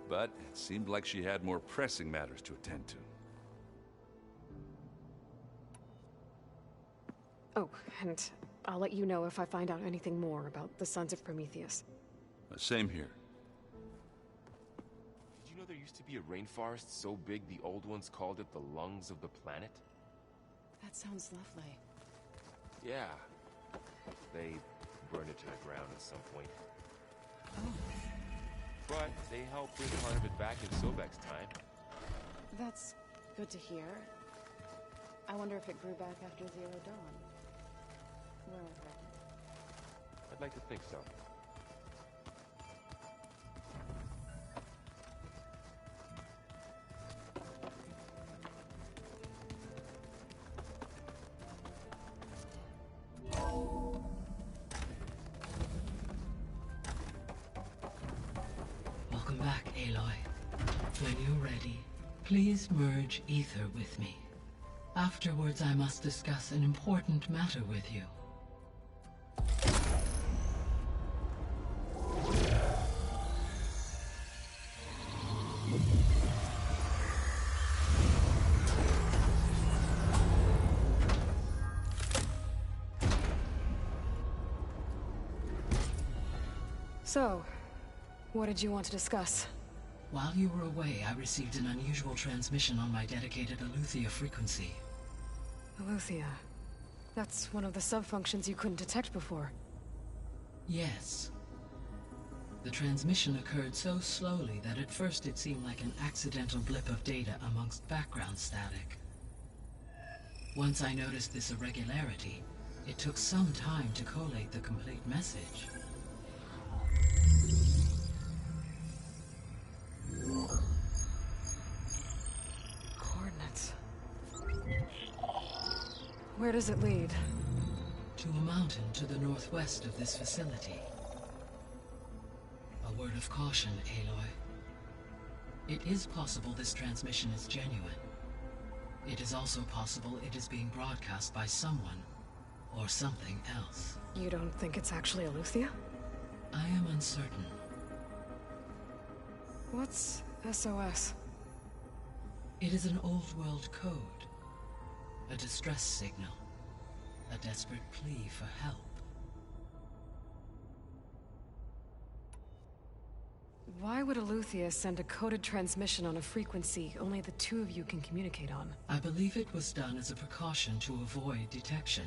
But it seemed like she had more pressing matters to attend to. Oh, and I'll let you know if I find out anything more about the Sons of Prometheus. Same here. Did you know there used to be a rainforest so big the old ones called it the lungs of the planet? That sounds lovely. Yeah. They burned it to the ground at some point. Oh. But they helped bring part of it back in Sobek's time. That's good to hear. I wonder if it grew back after Zero Dawn. Well, I'd like to think so. Welcome back, Aloy. When you're ready, please merge ether with me. Afterwards, I must discuss an important matter with you. So, what did you want to discuss? While you were away, I received an unusual transmission on my dedicated Aletheia frequency. Aletheia. That's one of the sub-functions you couldn't detect before. Yes. The transmission occurred so slowly that at first it seemed like an accidental blip of data amongst background static. Once I noticed this irregularity, it took some time to collate the complete message. Coordinates. Where does it lead? To a mountain to the northwest of this facility. A of caution, Aloy. It is possible this transmission is genuine. It is also possible it is being broadcast by someone, or something else. You don't think it's actually Eleuthia? I am uncertain. What's SOS? It is an old-world code. A distress signal. A desperate plea for help. Why would Eleuthia send a coded transmission on a frequency only the two of you can communicate on? I believe it was done as a precaution to avoid detection,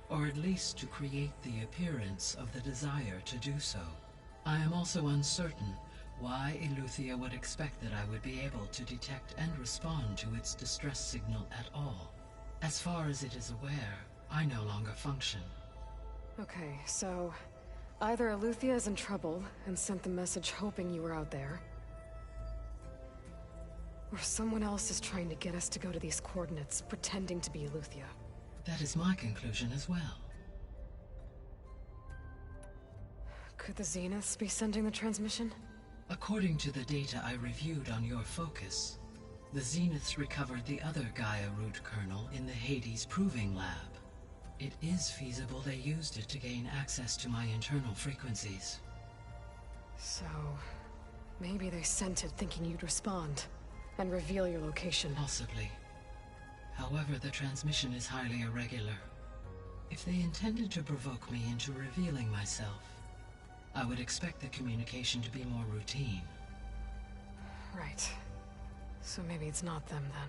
or at least to create the appearance of the desire to do so. I am also uncertain why Eleuthia would expect that I would be able to detect and respond to its distress signal at all. As far as it is aware, I no longer function. Okay, so either Eleuthia is in trouble and sent the message hoping you were out there, or someone else is trying to get us to go to these coordinates, pretending to be Eleuthia. That is my conclusion as well. Could the Zeniths be sending the transmission? According to the data I reviewed on your focus, the Zeniths recovered the other Gaia root kernel in the Hades Proving Lab. It is feasible they used it to gain access to my internal frequencies. So, maybe they sent it thinking you'd respond, and reveal your location. Possibly. However, the transmission is highly irregular. If they intended to provoke me into revealing myself, I would expect the communication to be more routine. Right. So maybe it's not them, then.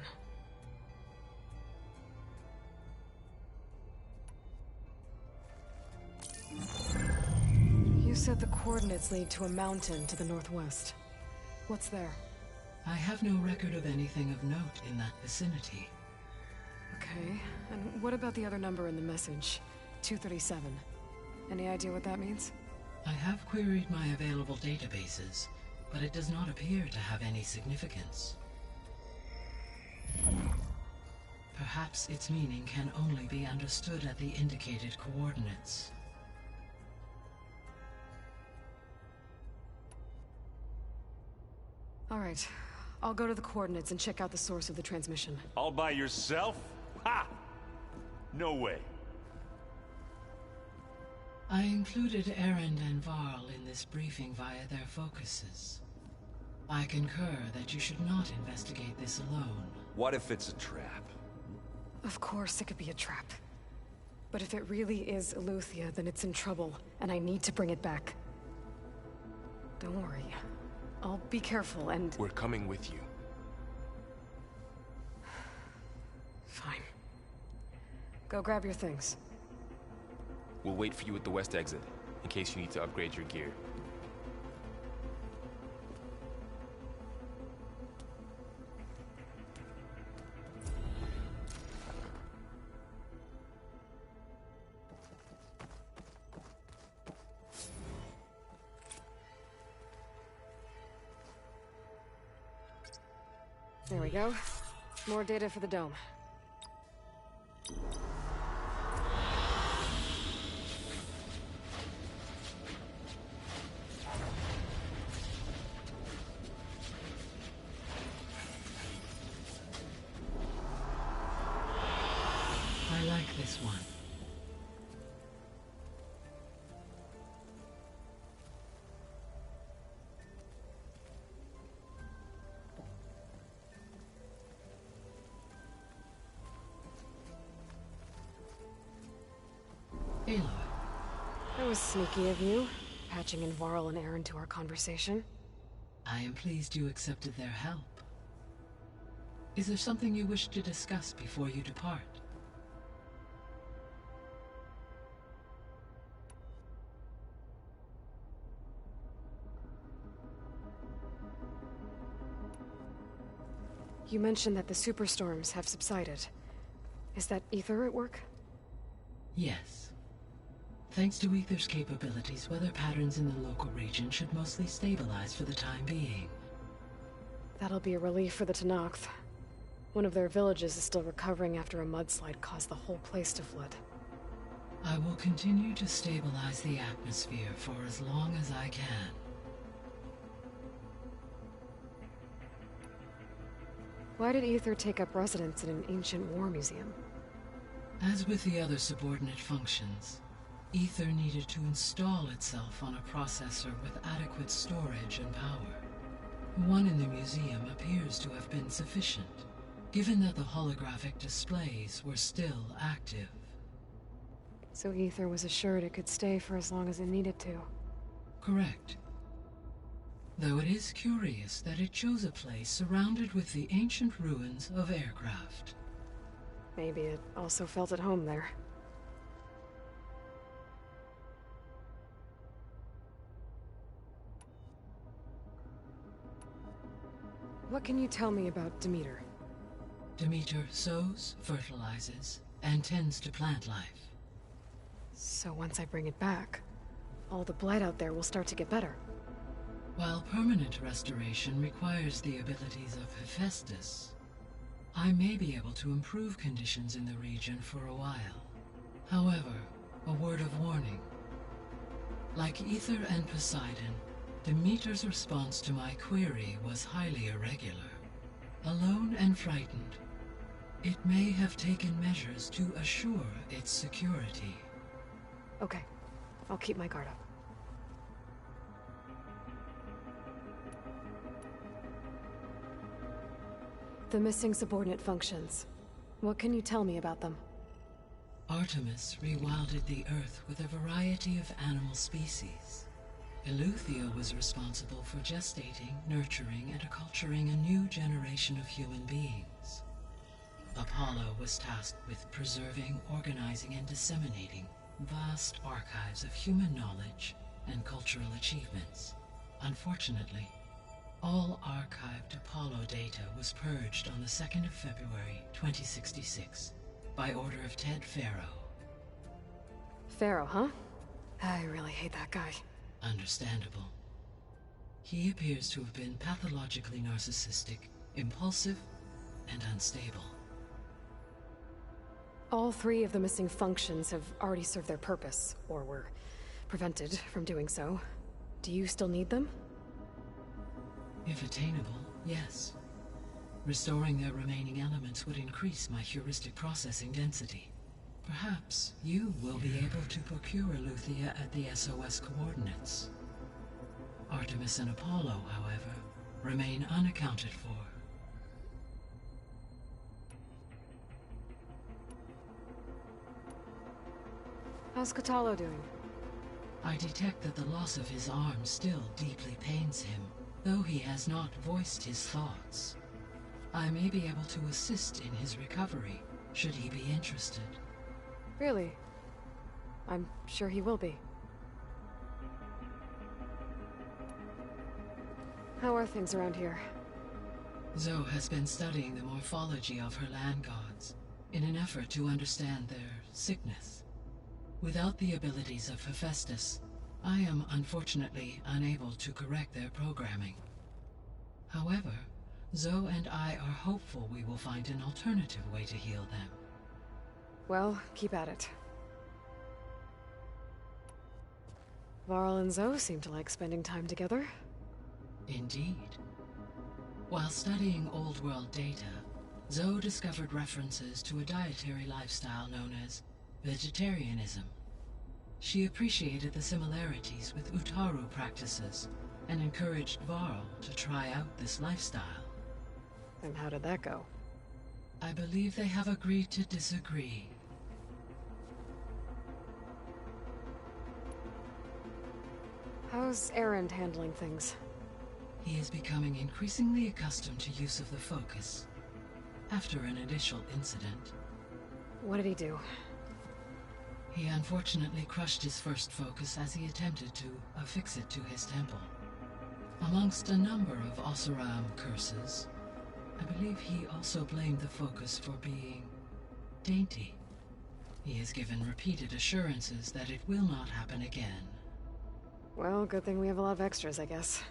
You said the coordinates lead to a mountain to the northwest. What's there? I have no record of anything of note in that vicinity. Okay, and what about the other number in the message? 237. Any idea what that means? I have queried my available databases, but it does not appear to have any significance. Perhaps its meaning can only be understood at the indicated coordinates. All right, I'll go to the coordinates and check out the source of the transmission. All by yourself? Ha! No way. I included Erend and Varl in this briefing via their focuses. I concur that you should not investigate this alone. What if it's a trap? Of course it could be a trap. But if it really is Eleuthia, then it's in trouble, and I need to bring it back. Don't worry. I'll be careful and... We're coming with you. Fine. Go grab your things. We'll wait for you at the west exit, in case you need to upgrade your gear. There we go. More data for the dome. I like this one. Aloy. That was sneaky of you, patching in Varl and Erend to our conversation. I am pleased you accepted their help. Is there something you wish to discuss before you depart? You mentioned that the superstorms have subsided. Is that Ether at work? Yes. Thanks to Ether's capabilities, weather patterns in the local region should mostly stabilize for the time being. That'll be a relief for the Tenakth. One of their villages is still recovering after a mudslide caused the whole place to flood. I will continue to stabilize the atmosphere for as long as I can. Why did Aether take up residence in an ancient war museum? As with the other subordinate functions, Aether needed to install itself on a processor with adequate storage and power. One in the museum appears to have been sufficient, given that the holographic displays were still active. So Aether was assured it could stay for as long as it needed to. Correct. Though it is curious that it chose a place surrounded with the ancient ruins of aircraft. Maybe it also felt at home there. What can you tell me about Demeter? Demeter sows, fertilizes, and tends to plant life. So once I bring it back, all the blight out there will start to get better. While permanent restoration requires the abilities of Hephaestus, I may be able to improve conditions in the region for a while. However, a word of warning. Like Aether and Poseidon, Demeter's response to my query was highly irregular. Alone and frightened, it may have taken measures to assure its security. Okay, I'll keep my guard up. The missing subordinate functions. What can you tell me about them? Artemis rewilded the Earth with a variety of animal species. Eleuthia was responsible for gestating, nurturing, and acculturating a new generation of human beings. Apollo was tasked with preserving, organizing, and disseminating vast archives of human knowledge and cultural achievements. Unfortunately, all archived Apollo data was purged on the 2nd of February, 2066, by order of Ted Faro. Faro, huh? I really hate that guy. Understandable. He appears to have been pathologically narcissistic, impulsive, and unstable. All 3 of the missing functions have already served their purpose, or were prevented from doing so. Do you still need them? If attainable, yes. Restoring their remaining elements would increase my heuristic processing density. Perhaps you will be able to procure Eleuthia at the SOS coordinates. Artemis and Apollo, however, remain unaccounted for. How's Katalo doing? I detect that the loss of his arm still deeply pains him, though he has not voiced his thoughts. I may be able to assist in his recovery, should he be interested. Really? I'm sure he will be. How are things around here? Zoe has been studying the morphology of her land gods, in an effort to understand their sickness. Without the abilities of Hephaestus, I am unfortunately unable to correct their programming. However, Zoe and I are hopeful we will find an alternative way to heal them. Well, keep at it. Varl and Zoe seem to like spending time together. Indeed. While studying Old World data, Zoe discovered references to a dietary lifestyle known as vegetarianism. She appreciated the similarities with Utaru practices and encouraged Varl to try out this lifestyle. And how did that go? I believe they have agreed to disagree. How's Erend handling things? He is becoming increasingly accustomed to use of the focus, after an initial incident. What did he do? He unfortunately crushed his first focus as he attempted to affix it to his temple. Amongst a number of Oseram curses, I believe he also blamed the focus for being dainty. He has given repeated assurances that it will not happen again. Well, good thing we have a lot of extras, I guess.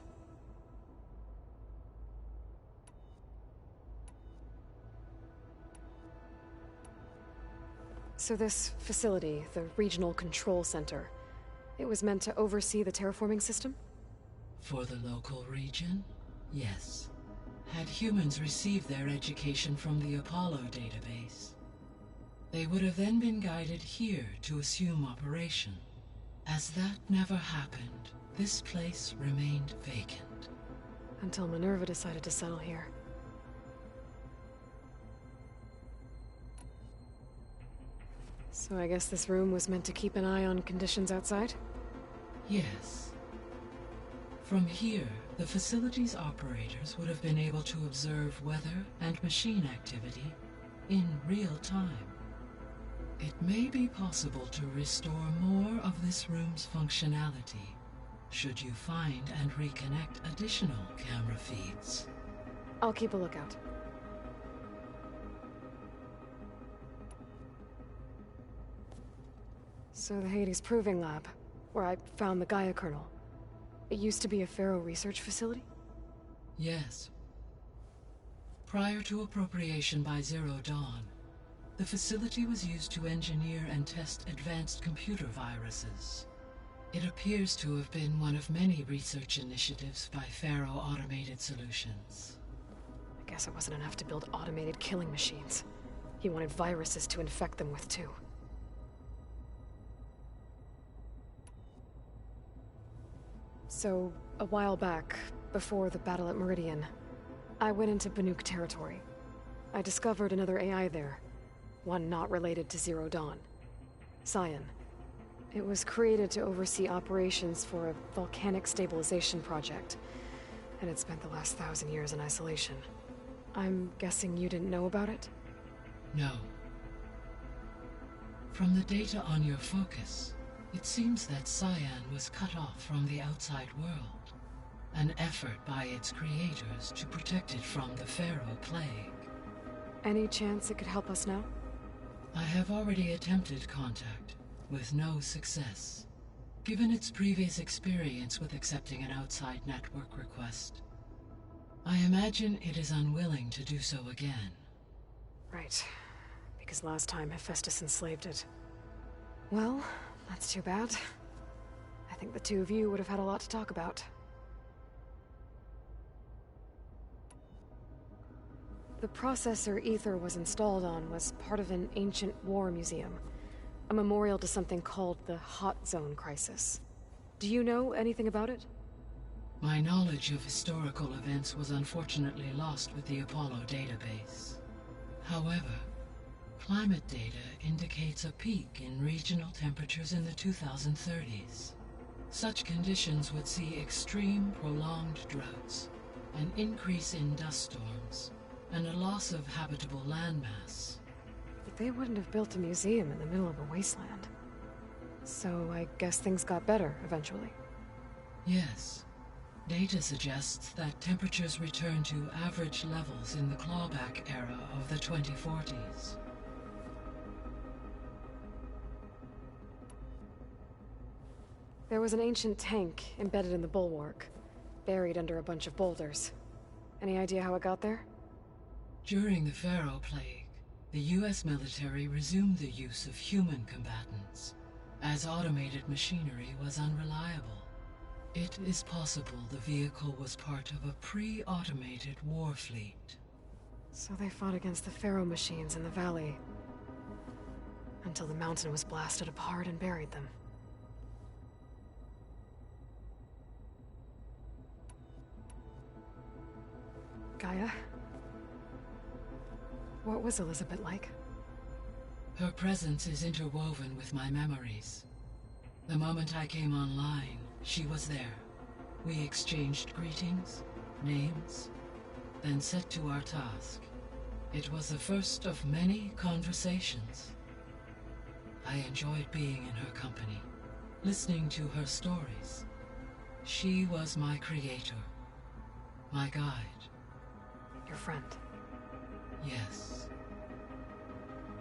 So this facility, the Regional Control Center, it was meant to oversee the terraforming system? For the local region, yes. had humans received their education from the Apollo database, they would have then been guided here to assume operation. As that never happened, this place remained vacant. Until Minerva decided to settle here. So I guess this room was meant to keep an eye on conditions outside? Yes. From here, the facility's operators would have been able to observe weather and machine activity in real time. It may be possible to restore more of this room's functionality should you find and reconnect additional camera feeds. I'll keep a lookout. So the Hades Proving Lab, where I found the Gaia kernel. It used to be a Pharaoh research facility? Yes. Prior to appropriation by Zero Dawn, the facility was used to engineer and test advanced computer viruses. It appears to have been one of many research initiatives by Pharaoh Automated Solutions. I guess it wasn't enough to build automated killing machines. He wanted viruses to infect them with too. So, a while back, before the battle at Meridian, I went into Banuk territory. I discovered another AI there, one not related to Zero Dawn. Cyan. It was created to oversee operations for a volcanic stabilization project, and it spent the last 1,000 years in isolation. I'm guessing you didn't know about it? No. From the data on your focus, it seems that Cyan was cut off from the outside world, an effort by its creators to protect it from the Pharaoh plague. Any chance it could help us now? I have already attempted contact, with no success. Given its previous experience with accepting an outside network request, I imagine it is unwilling to do so again. Right. Because last time Hephaestus enslaved it. Well, that's too bad. I think the two of you would have had a lot to talk about. The processor Ether was installed on was part of an ancient war museum. A memorial to something called the Hot Zone Crisis. Do you know anything about it? My knowledge of historical events was unfortunately lost with the Apollo database. However, climate data indicates a peak in regional temperatures in the 2030s. Such conditions would see extreme, prolonged droughts, an increase in dust storms, and a loss of habitable landmass. But they wouldn't have built a museum in the middle of a wasteland. So I guess things got better eventually. Yes. Data suggests that temperatures return to average levels in the clawback era of the 2040s. There was an ancient tank embedded in the bulwark, buried under a bunch of boulders. Any idea how it got there? During the Pharaoh plague, the US military resumed the use of human combatants, as automated machinery was unreliable. It is possible the vehicle was part of a pre-automated war fleet. So they fought against the Pharaoh machines in the valley, until the mountain was blasted apart and buried them. Gaia? What was Elizabeth like? Her presence is interwoven with my memories. The moment I came online, she was there. We exchanged greetings, names, then set to our task. It was the first of many conversations. I enjoyed being in her company, listening to her stories. She was my creator, my guide. Your friend? Yes.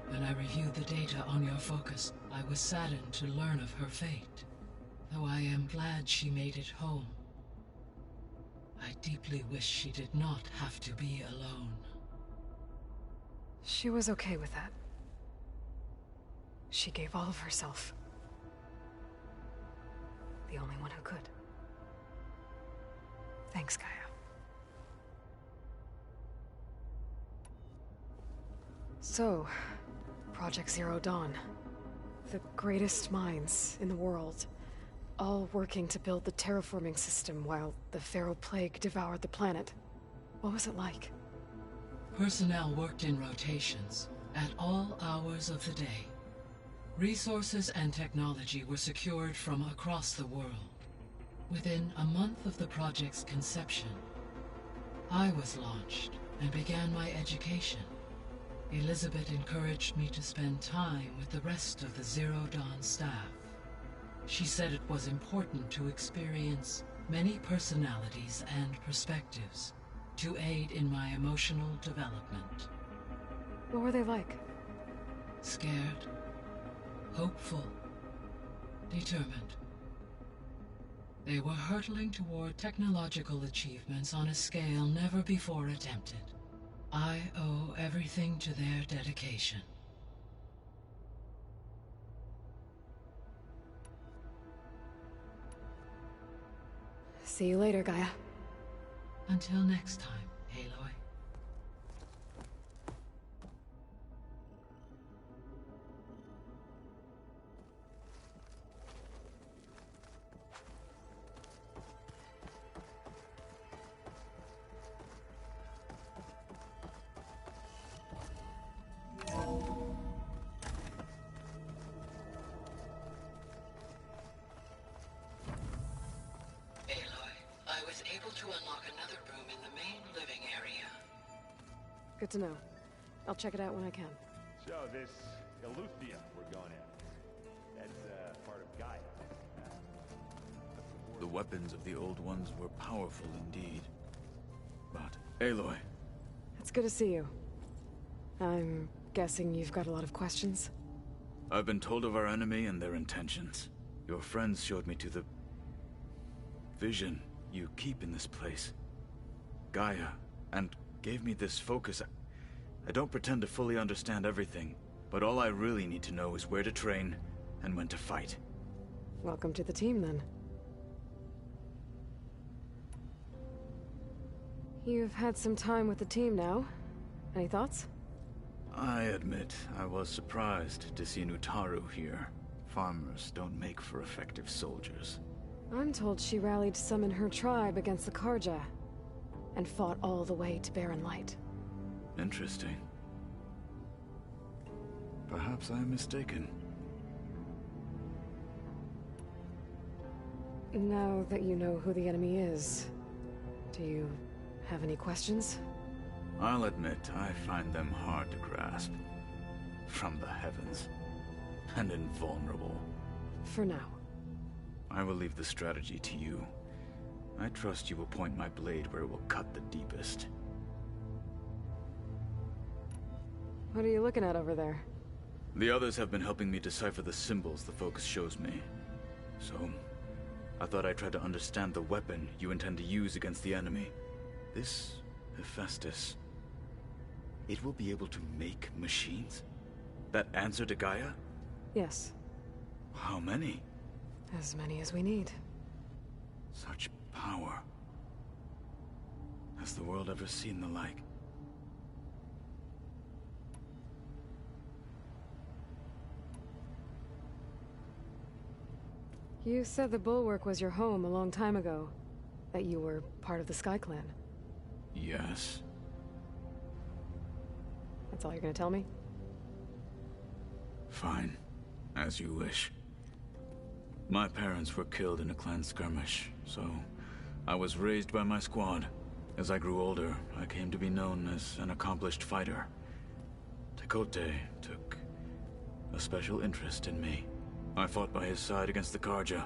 When I reviewed the data on your focus, I was saddened to learn of her fate. Though I am glad she made it home. I deeply wish she did not have to be alone. She was okay with that. She gave all of herself. The only one who could. Thanks, Gaia. So, Project Zero Dawn. The greatest minds in the world, all working to build the terraforming system while the Pharaoh Plague devoured the planet. What was it like? Personnel worked in rotations, at all hours of the day. Resources and technology were secured from across the world. Within a month of the project's conception, I was launched and began my education. Elizabeth encouraged me to spend time with the rest of the Zero Dawn staff. She said it was important to experience many personalities and perspectives to aid in my emotional development. What were they like? Scared, hopeful, determined. They were hurtling toward technological achievements on a scale never before attempted. I owe everything to their dedication. See you later, Gaia. Until next time, Aloy. I was able to unlock another room in the main living area. Good to know. I'll check it out when I can. So this Eleuthia we're going at, that's part of Gaia. The weapons of the Old Ones were powerful indeed. But, Aloy. It's good to see you. I'm guessing you've got a lot of questions? I've been told of our enemy and their intentions. Your friends showed me to the vision you keep in this place, Gaia, and gave me this focus. I don't pretend to fully understand everything, but all I really need to know is where to train and when to fight. Welcome to the team, then. You've had some time with the team now. Any thoughts? I admit, I was surprised to see Nutaru here. Farmers don't make for effective soldiers. I'm told she rallied some in her tribe against the Karja, and fought all the way to Barren Light. Interesting. Perhaps I'm mistaken. Now that you know who the enemy is, do you have any questions? I'll admit, I find them hard to grasp. From the heavens. And invulnerable. For now. I will leave the strategy to you. I trust you will point my blade where it will cut the deepest. What are you looking at over there? The others have been helping me decipher the symbols the focus shows me. So, I thought I'd try to understand the weapon you intend to use against the enemy. This Hephaestus, it will be able to make machines? That answer to Gaia? Yes. How many? As many as we need. Such power. Has the world ever seen the like? You said the Bulwark was your home a long time ago. That you were part of the Sky Clan. Yes. That's all you're gonna tell me? Fine. As you wish. My parents were killed in a clan skirmish, so I was raised by my squad. As I grew older, I came to be known as an accomplished fighter. Tekote took a special interest in me. I fought by his side against the Karja,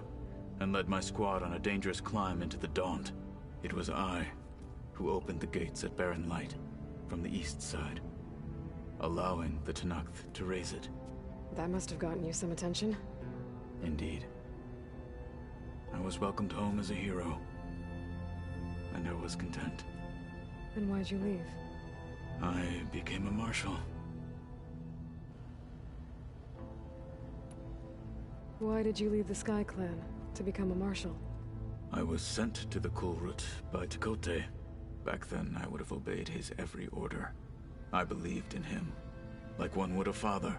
and led my squad on a dangerous climb into the Daunt. It was I who opened the gates at Barren Light, from the east side, allowing the Tenakth to raise it. That must have gotten you some attention. Indeed. I was welcomed home as a hero, and I was content. Then why'd you leave? I became a marshal. Why did you leave the Sky Clan to become a marshal? I was sent to the Kulrut by Tekote. Back then, I would have obeyed his every order. I believed in him. like one would a father.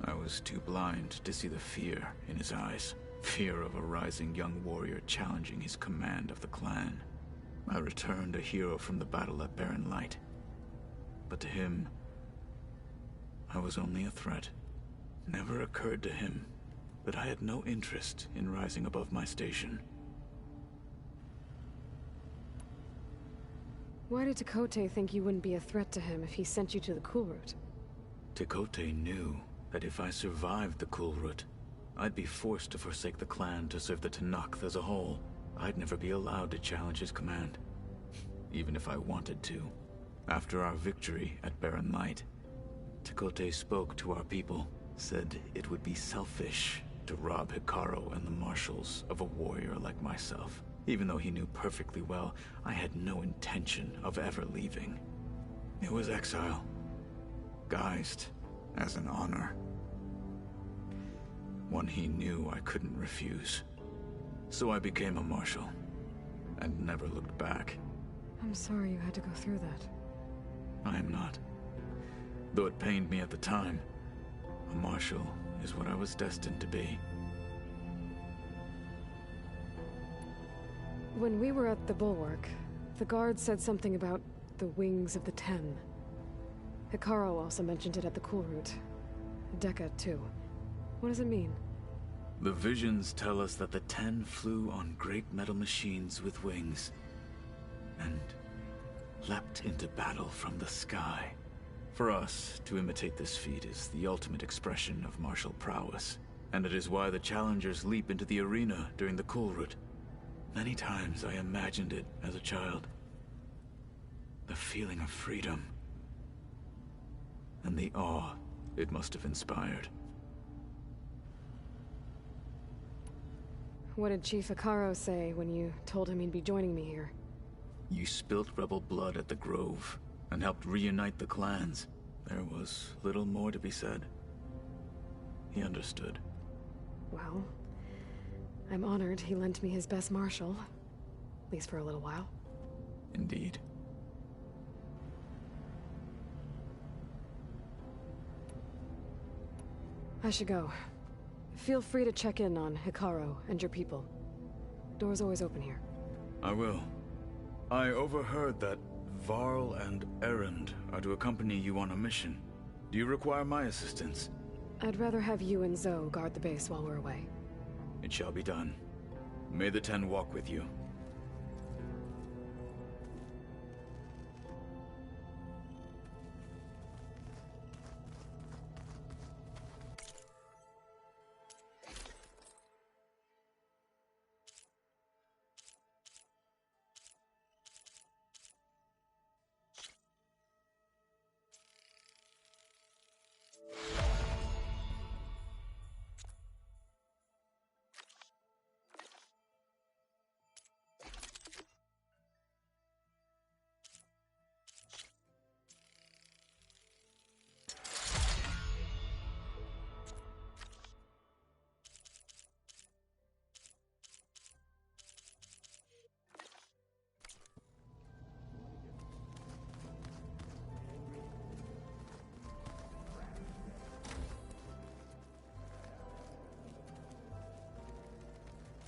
I was too blind to see the fear in his eyes. Fear of a rising young warrior challenging his command of the clan. I returned a hero from the battle at Barren Light. But to him, I was only a threat. Never occurred to him that I had no interest in rising above my station. Why did Tekote think you wouldn't be a threat to him if he sent you to the Cool Route? Tekote knew that if I survived the Cool Route, I'd be forced to forsake the clan to serve the Tenakth as a whole. I'd never be allowed to challenge his command, even if I wanted to. After our victory at Barren Light, Tekote spoke to our people, said it would be selfish to rob Hikaru and the marshals of a warrior like myself, even though he knew perfectly well I had no intention of ever leaving. It was exile, guised as an honor. One he knew I couldn't refuse. So I became a marshal, and never looked back. I'm sorry you had to go through that. I am not. Though it pained me at the time, a marshal is what I was destined to be. When we were at the Bulwark, the guard said something about the Wings of the Ten. Hikaru also mentioned it at the Cool Route. Dekka, too. What does it mean? The visions tell us that the Ten flew on great metal machines with wings, and leapt into battle from the sky. For us, to imitate this feat is the ultimate expression of martial prowess, and it is why the challengers leap into the arena during the Cool Route. Many times I imagined it as a child. The feeling of freedom, and the awe it must have inspired. What did Chief Hikaru say when you told him he'd be joining me here? You spilt rebel blood at the Grove, and helped reunite the clans. There was little more to be said. He understood. Well, I'm honored he lent me his best marshal. At least for a little while. Indeed. I should go. Feel free to check in on Hikaru and your people. Door's always open here. I will. I overheard that Varl and Erend are to accompany you on a mission. Do you require my assistance? I'd rather have you and Zoe guard the base while we're away. It shall be done. May the Ten walk with you.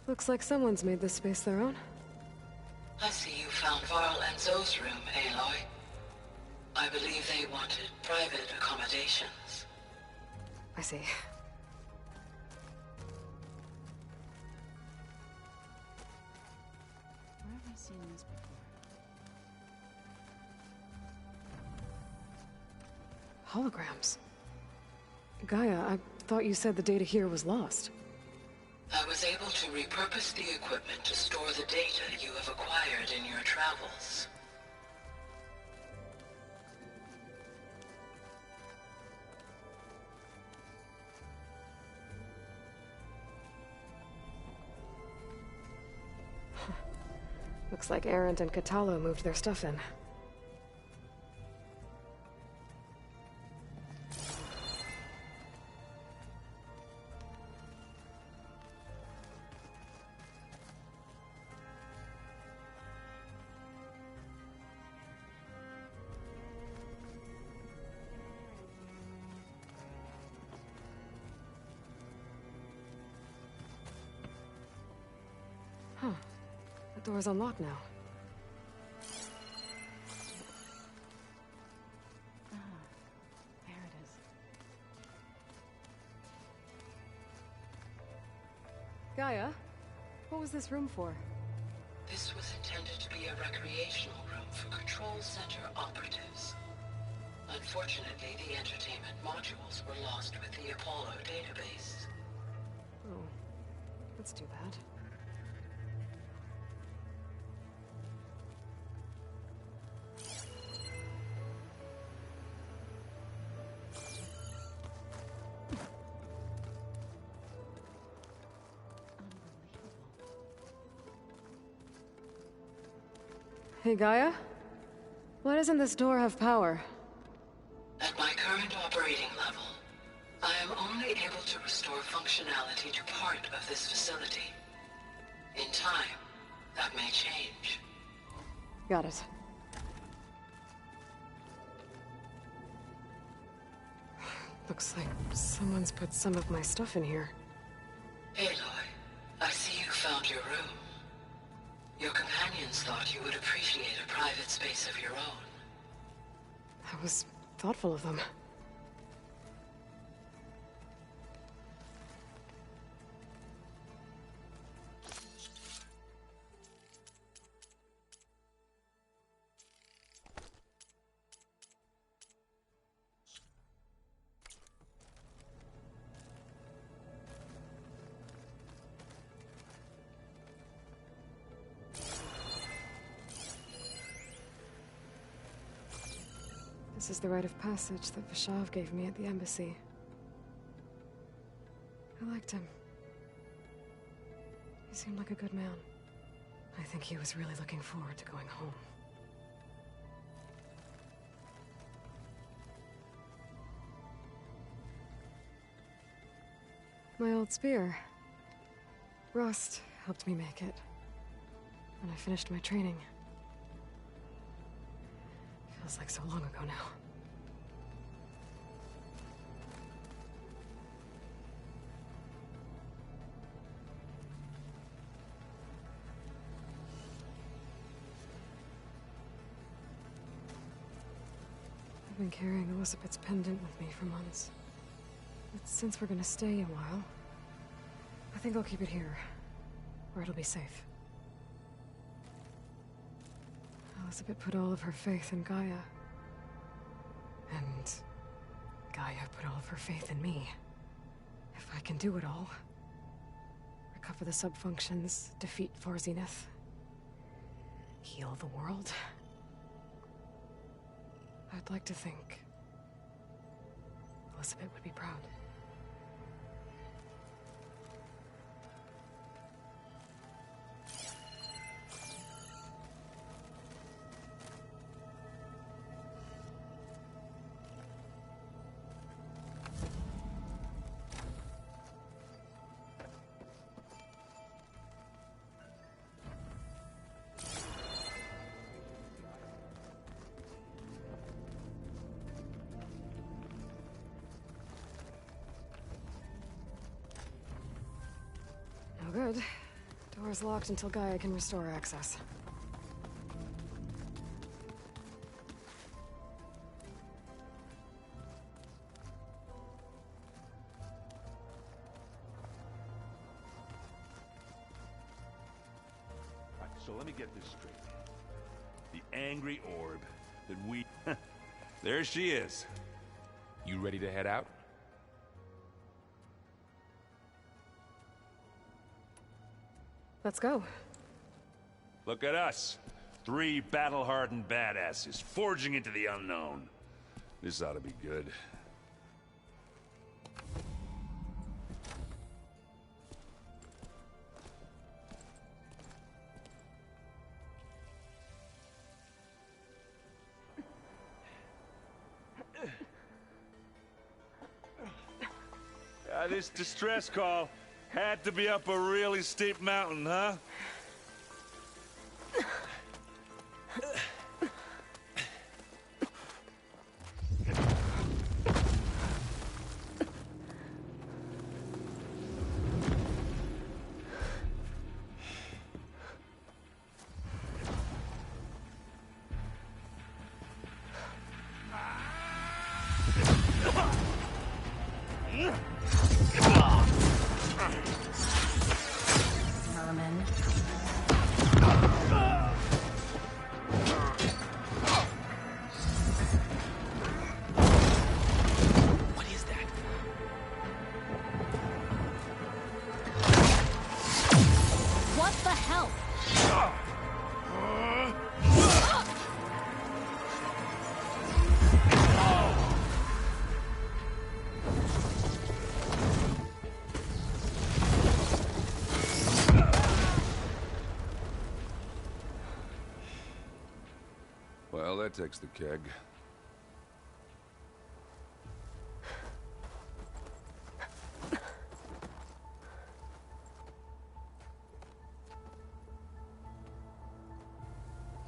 Looks like someone's made this space their own. I see you found Varl and Zoe's room, Aloy. I believe they wanted private accommodations. I see. Where have I seen this before? Holograms. Gaia, I thought you said the data here was lost. I was able to repurpose the equipment to store the data you have acquired in your travels. Looks like Erend and Katalo moved their stuff in. The door's unlocked now. There it is. Gaia, what was this room for? This was intended to be a recreational room for Control Center operatives. Unfortunately, the entertainment modules were lost with the Apollo database. Oh, that's too bad. Hey, Gaia? Why doesn't this door have power? At my current operating level, I am only able to restore functionality to part of this facility. In time, that may change. Got it. Looks like someone's put some of my stuff in here. Aloy, I see you found your room. Your companions thought you would appreciate a private space of your own. That was thoughtful of them. This is the rite of passage that Vashav gave me at the embassy. I liked him. He seemed like a good man. I think he was really looking forward to going home. My old spear. Rust helped me make it. When I finished my training. Feels like so long ago now. I've been carrying Elizabeth's pendant with me for months. But since we're gonna stay a while, I think I'll keep it here, where it'll be safe. Elizabeth put all of her faith in Gaia. And Gaia put all of her faith in me. If I can do it all, recover the sub-functions, defeat Forzineth, heal the world, I'd like to think Elizabeth would be proud. No good. Door's locked until Gaia can restore access. Right, so let me get this straight. The angry orb that we... There she is. You ready to head out? Let's go. Look at us. 3 battle-hardened badasses forging into the unknown. This ought to be good. This distress call had to be up a really steep mountain, huh? Vermin. What is that? What the hell? Well, that takes the keg.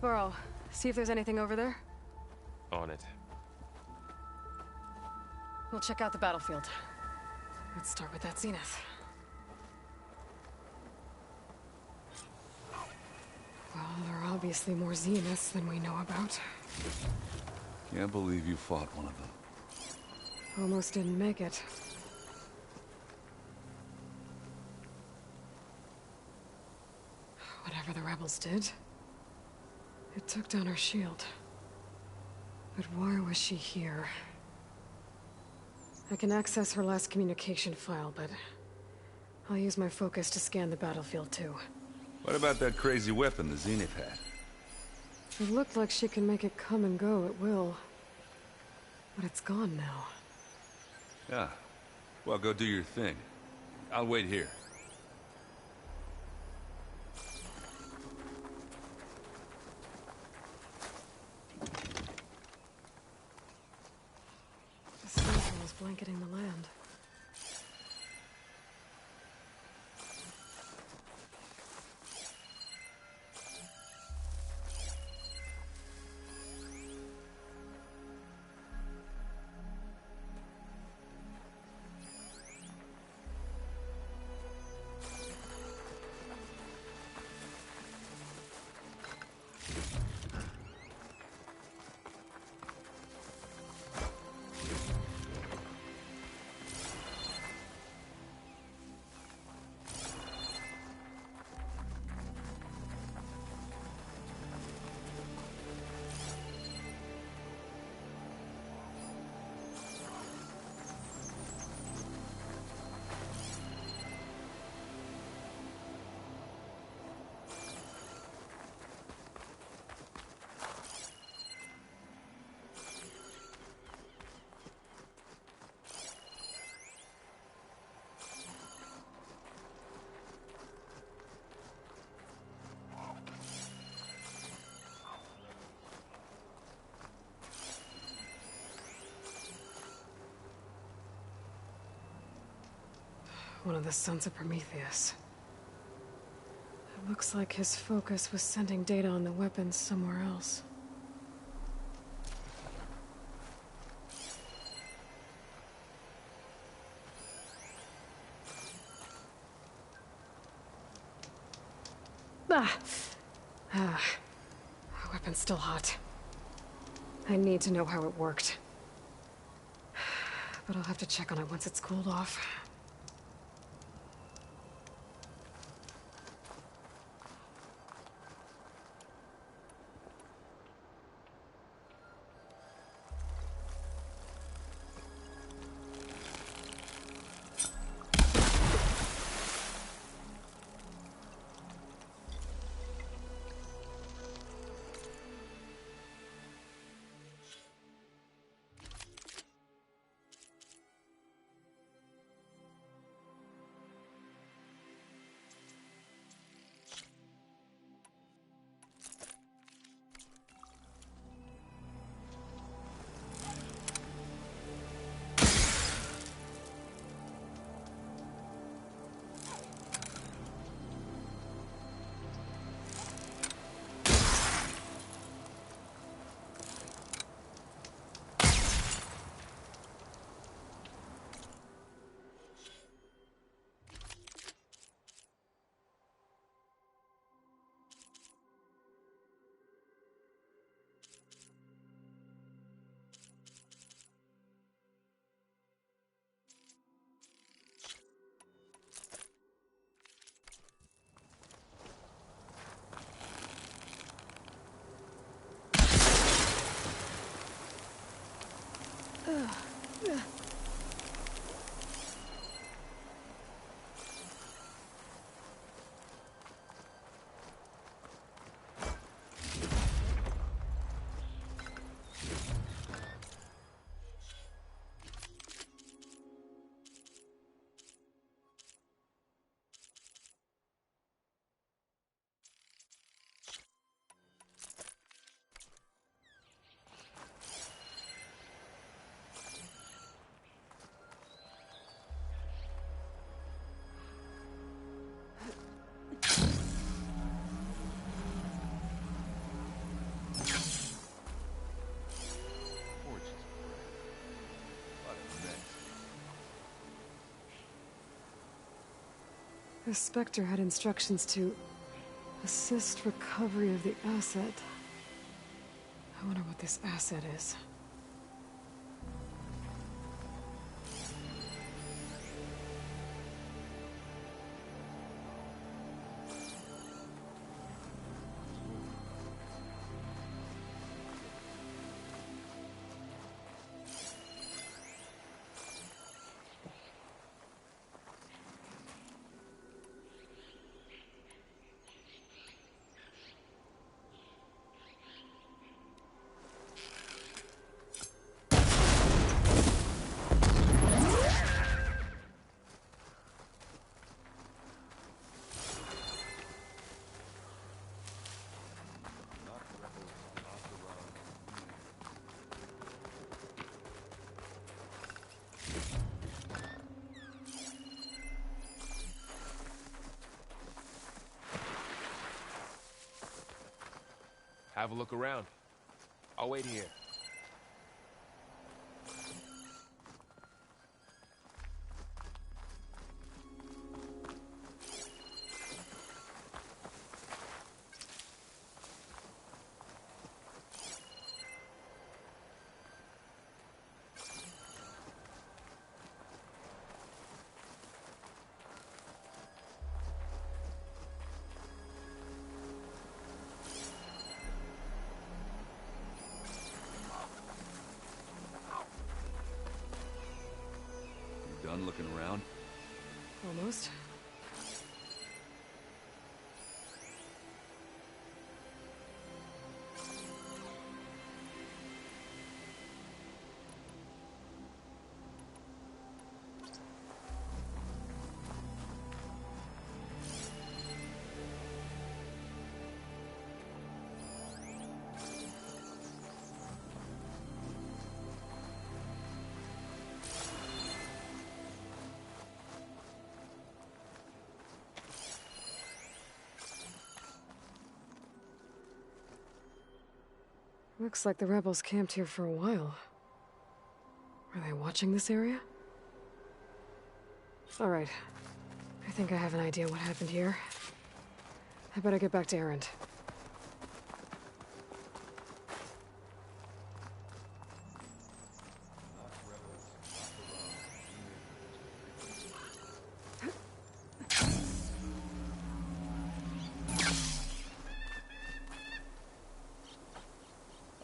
Burrow, see if there's anything over there. On it. We'll check out the battlefield. Let's start with that zenith. Well, there are obviously more zeniths than we know about. Can't believe you fought one of them. Almost didn't make it. Whatever the rebels did, it took down her shield. But why was she here? I can access her last communication file, but I'll use my focus to scan the battlefield too. What about that crazy weapon the Zenith had? It looked like she can make it come and go at will. But it's gone now. Yeah. Well, go do your thing. I'll wait here. The sentinel is blanketing the land. One of the sons of Prometheus. It looks like his focus was sending data on the weapons somewhere else. Ah, the weapon's still hot. I need to know how it worked. But I'll have to check on it once it's cooled off. The Spectre had instructions to assist recovery of the asset. I wonder what this asset is. Have a look around. I'll wait here. Done looking around? Almost. Looks like the rebels camped here for a while. Are they watching this area? All right. I think I have an idea what happened here. I better get back to Erend.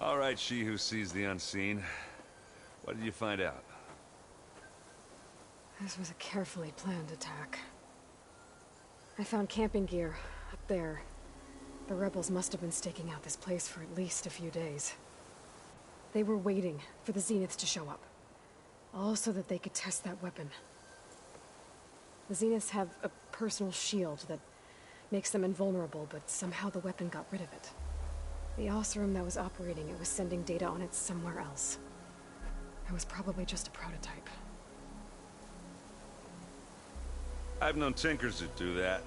All right, she who sees the unseen. What did you find out? This was a carefully planned attack. I found camping gear up there. The rebels must have been staking out this place for at least a few days. They were waiting for the Zeniths to show up. All so that they could test that weapon. The Zeniths have a personal shield that makes them invulnerable, but somehow the weapon got rid of it. The Oseram that was operating it was sending data on it somewhere else. It was probably just a prototype. I've known tinkers that do that.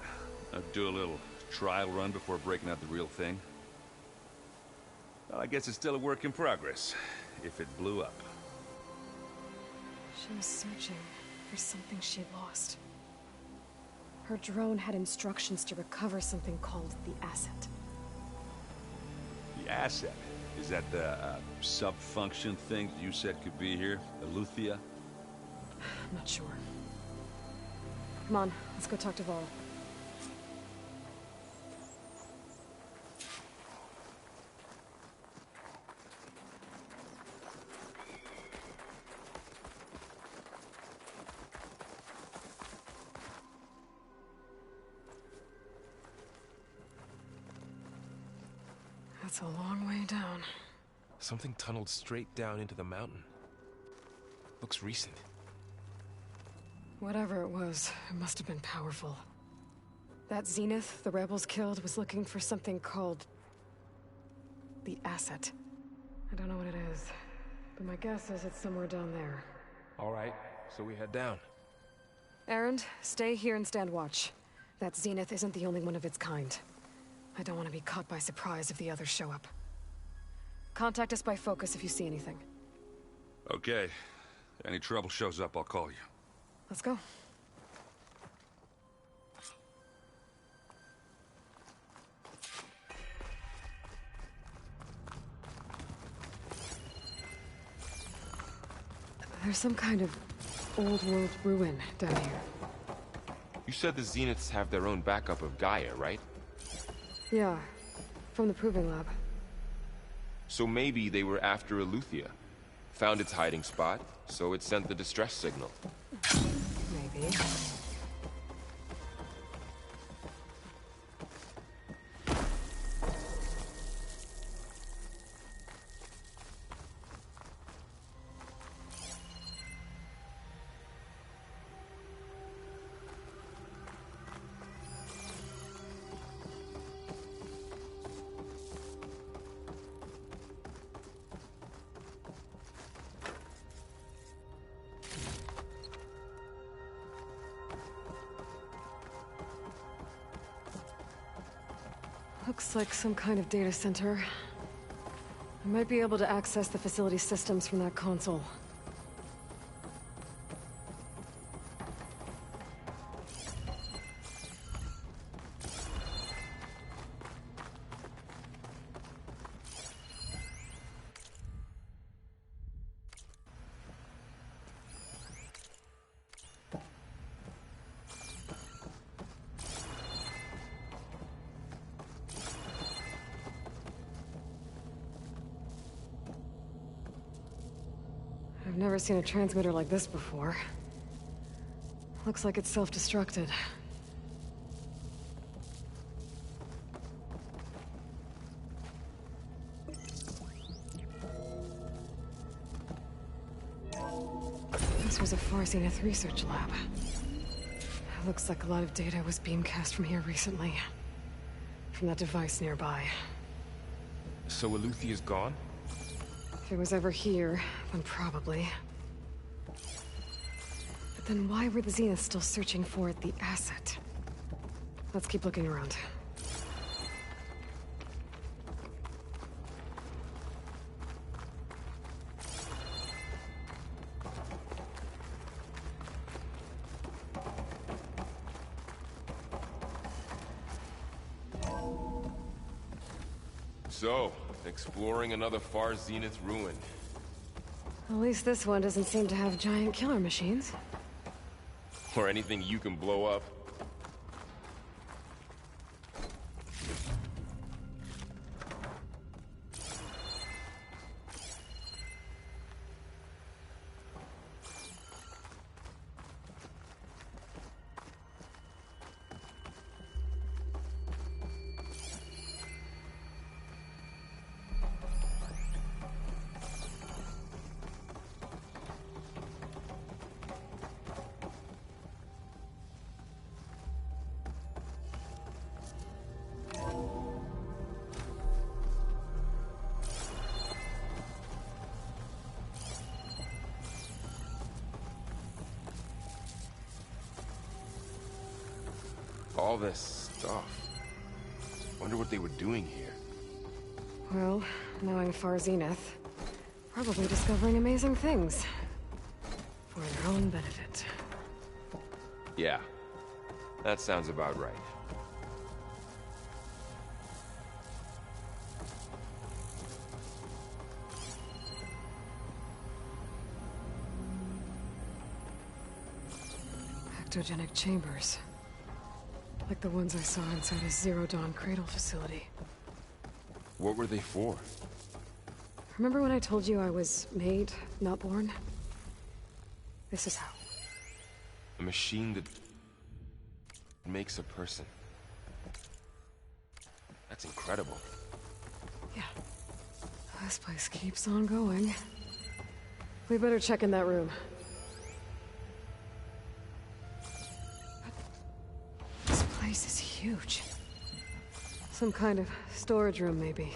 Do a little trial run before breaking out the real thing. Well, I guess it's still a work in progress, if it blew up. She was searching for something she lost. Her drone had instructions to recover something called the asset. The asset? Is that the sub-function thing you said could be here? Eleuthia? I'm not sure. Come on, let's go talk to Vol. That's a long way down. Something tunneled straight down into the mountain. Looks recent. Whatever it was, it must have been powerful. That Zenith the rebels killed was looking for something called the asset. I don't know what it is, but my guess is it's somewhere down there. All right, so we head down. Erend, stay here and stand watch. That Zenith isn't the only one of its kind. I don't want to be caught by surprise if the others show up. Contact us by focus if you see anything. Okay. Any trouble shows up, I'll call you. Let's go. There's some kind of old-world ruin down here. You said the Zeniths have their own backup of Gaia, right? Yeah, from the Proving Lab. So maybe they were after Eleuthia. Found its hiding spot, so it sent the distress signal. Maybe. Looks like some kind of data center. I might be able to access the facility systems from that console. I've never seen a transmitter like this before. Looks like it's self-destructed. This was a Far Zenith research lab. Looks like a lot of data was beamcast from here recently. From that device nearby. So Eleuthia's gone? If it was ever here, then probably. But then why were the Zeniths still searching for the asset? Let's keep looking around. So, exploring another Far Zenith ruin. At least this one doesn't seem to have giant killer machines. Or anything you can blow up. All this stuff. Wonder what they were doing here. Well, knowing Far Zenith, probably discovering amazing things. For their own benefit. Yeah, that sounds about right. Ectogenic chambers. Like the ones I saw inside a Zero Dawn cradle facility. What were they for? Remember when I told you I was made, not born? This is how. A machine that makes a person. That's incredible. Yeah. This place keeps on going. We better check in that room. This place is huge. Some kind of storage room, maybe.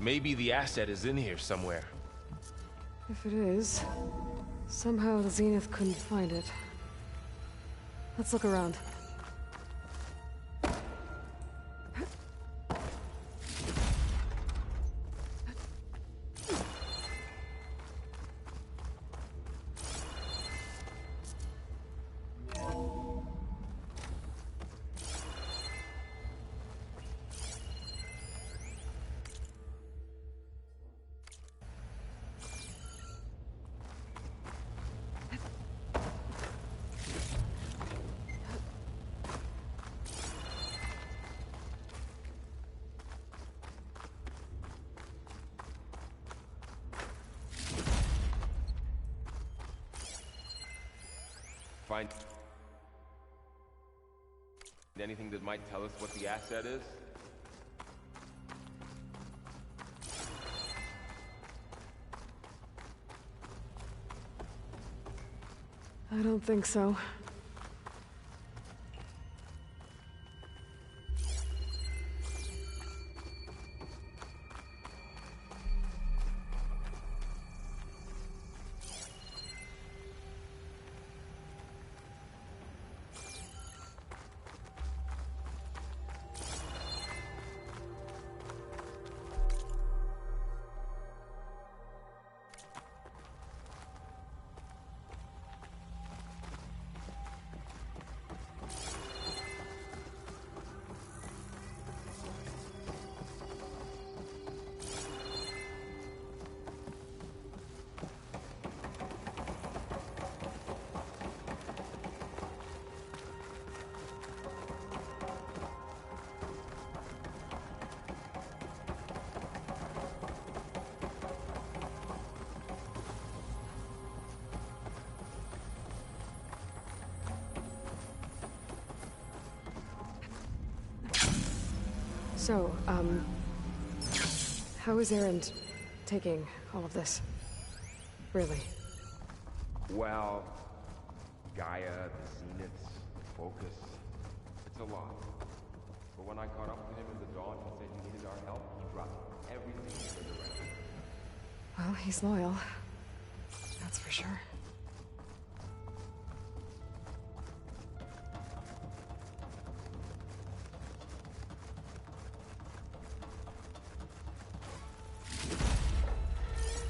Maybe the asset is in here somewhere. If it is, somehow the Zenith couldn't find it. Let's look around. Find anything that might tell us what the asset is? I don't think so. So, how is Erend taking all of this? Really? Well, Gaia, the Zeniths, the Focus, it's a lot. But when I caught up with him in the dawn, he said he needed our help. He dropped everything for the rest. Well, he's loyal. That's for sure.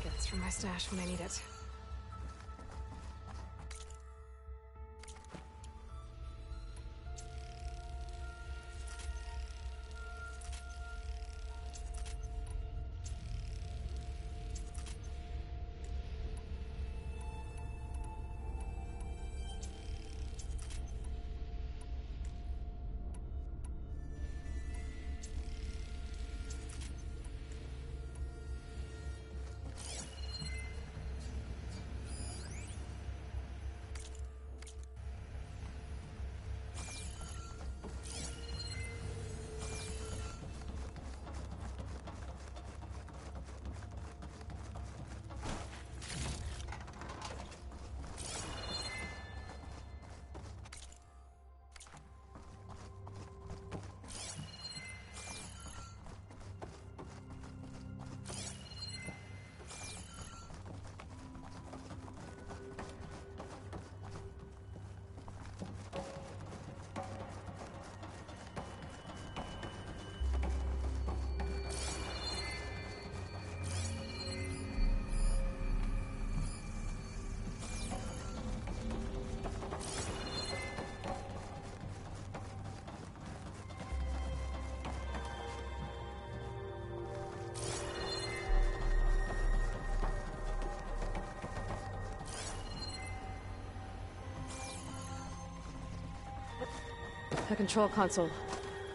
Get this from my stash when I need it. A control console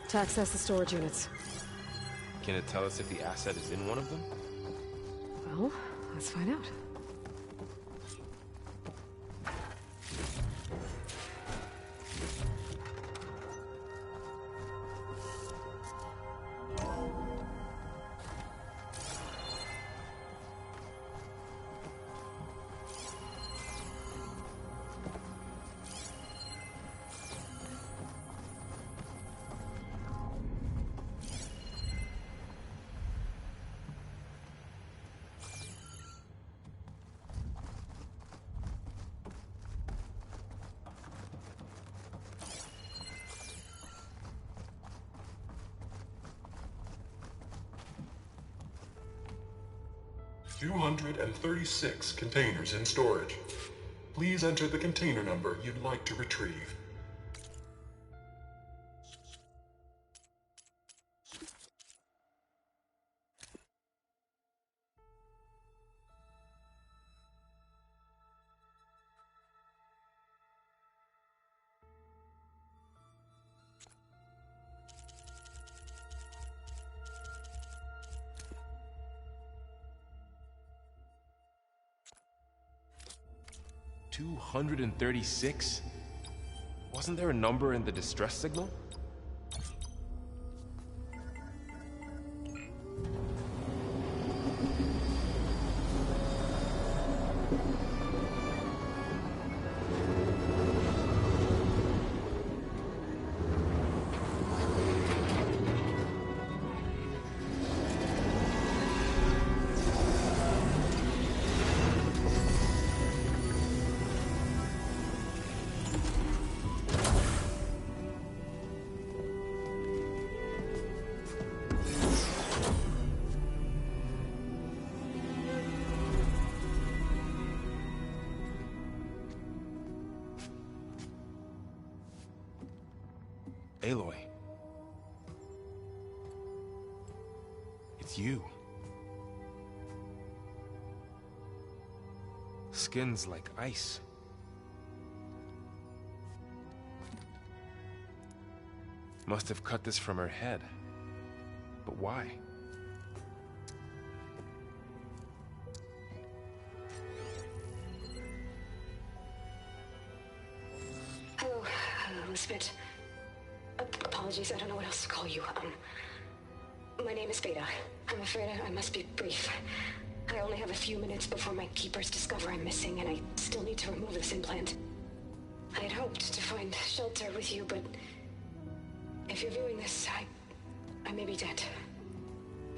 to access the storage units. Can it tell us if the asset is in one of them? Well, let's find out. 236 containers in storage. Please enter the container number you'd like to retrieve. $236? Wasn't there a number in the distress signal? Aloy. It's you. Skin's like ice. Must have cut this from her head. But why? Hello, Elizabeth. Apologies, I don't know what else to call you. My name is Beta. I'm afraid I must be brief. I only have a few minutes before my keepers discover I'm missing, and I still need to remove this implant. I had hoped to find shelter with you, but if you're viewing this, I may be dead.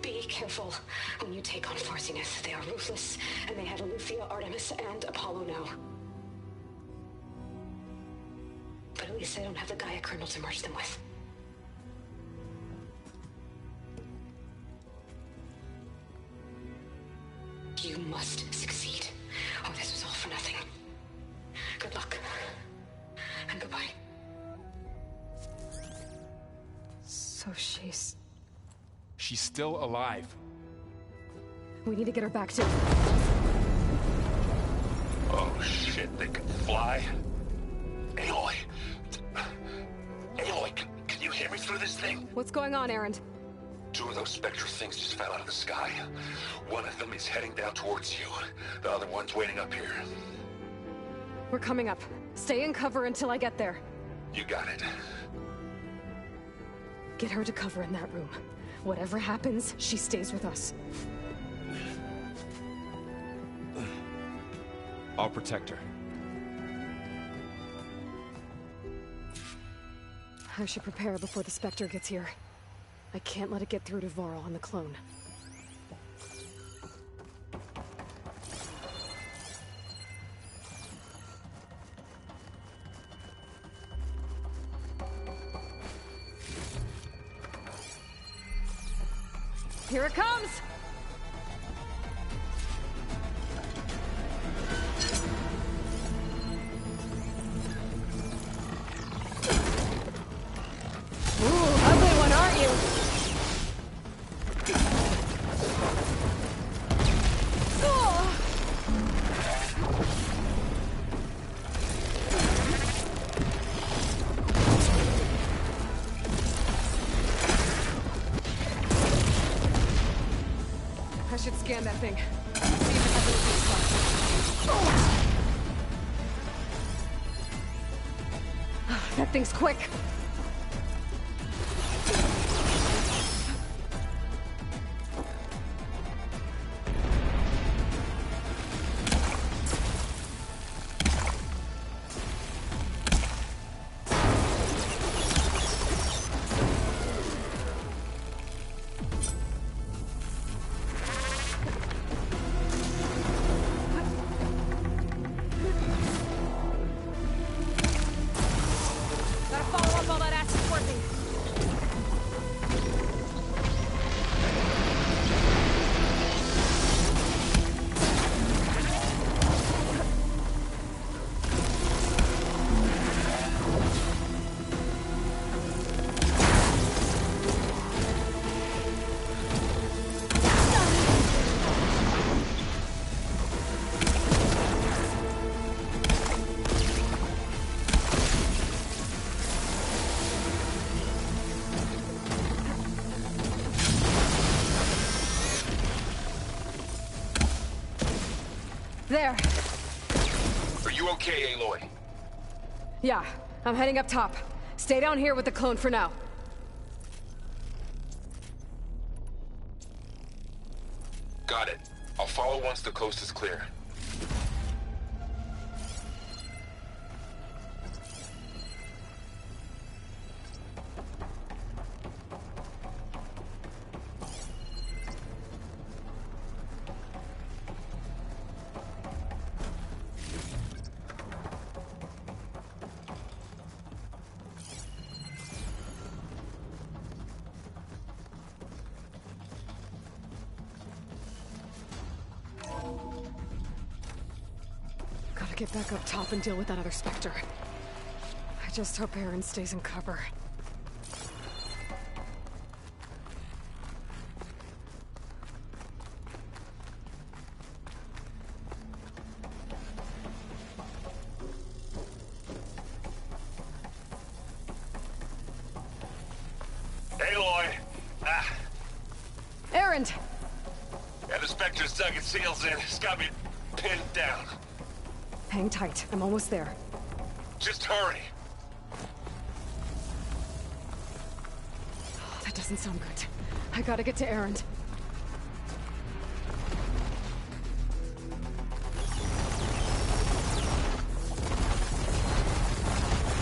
Be careful when you take on Farsineth. They are ruthless, and they have Eleuthia, Artemis, and Apollo now. But at least I don't have the Gaia kernel to merge them with. You must succeed, or this was all for nothing. Good luck. And goodbye. So she's still alive. We need to get her back to... Oh shit, they can fly? Aloy! Aloy, can you hear me through this thing? What's going on, Erend? Two of those spectral things just fell out of the sky. One of them is heading down towards you. The other one's waiting up here. We're coming up. Stay in cover until I get there. You got it. Get her to cover in that room. Whatever happens, she stays with us. I'll protect her. I should prepare before the Spectre gets here. I can't let it get through to Varl and the clone. Here it comes! I should scan that thing. See if it has any spots. That thing's quick. Follow up you okay, Aloy? Yeah, I'm heading up top. Stay down here with the clone for now. Got it. I'll follow once the coast is clear. Gotta get back up top and deal with that other Spectre. I just hope Aaron stays in cover. Aloy! Aaron! Yeah, the Spectre's dug its heels in. It's got me pinned down. Hang tight. I'm almost there. Just hurry. Oh, that doesn't sound good. I gotta get to Aaron.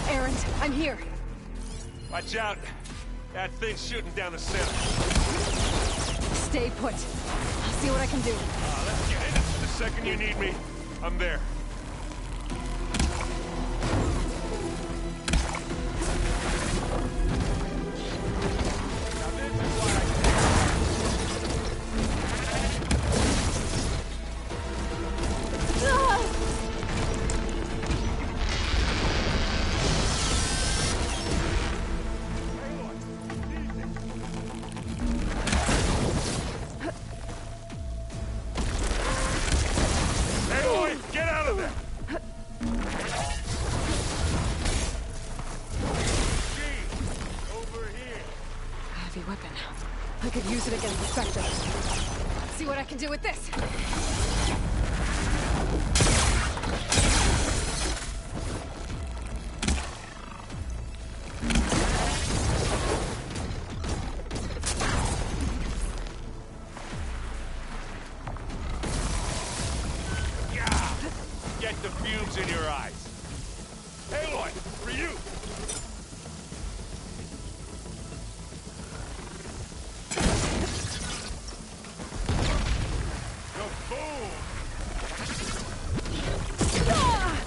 Aaron, I'm here. Watch out. That thing's shooting down the center. Stay put. I'll see what I can do. Let's get in it. The second you need me, I'm there. Heavy weapon. I could use it against the Spectre. Let's see what I can do with this. Get the fumes in your eyes. Aloy, for you!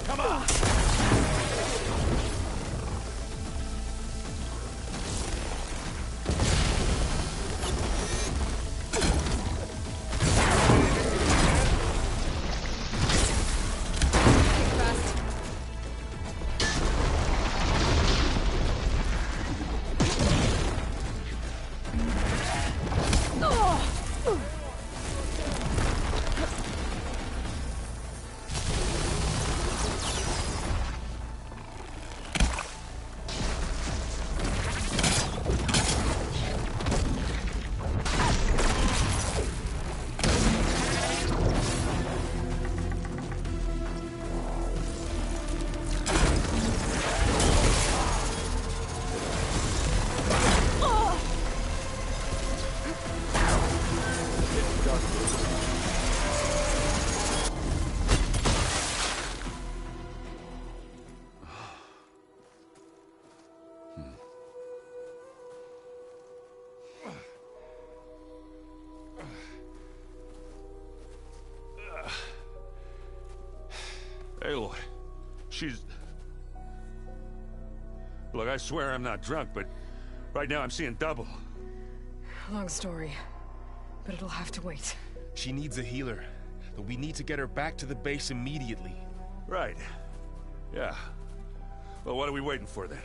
Come on! Aloy, she's... Look, I swear I'm not drunk, but right now I'm seeing double. Long story, but it'll have to wait. She needs a healer, but we need to get her back to the base immediately. Right. Yeah. Well, what are we waiting for then?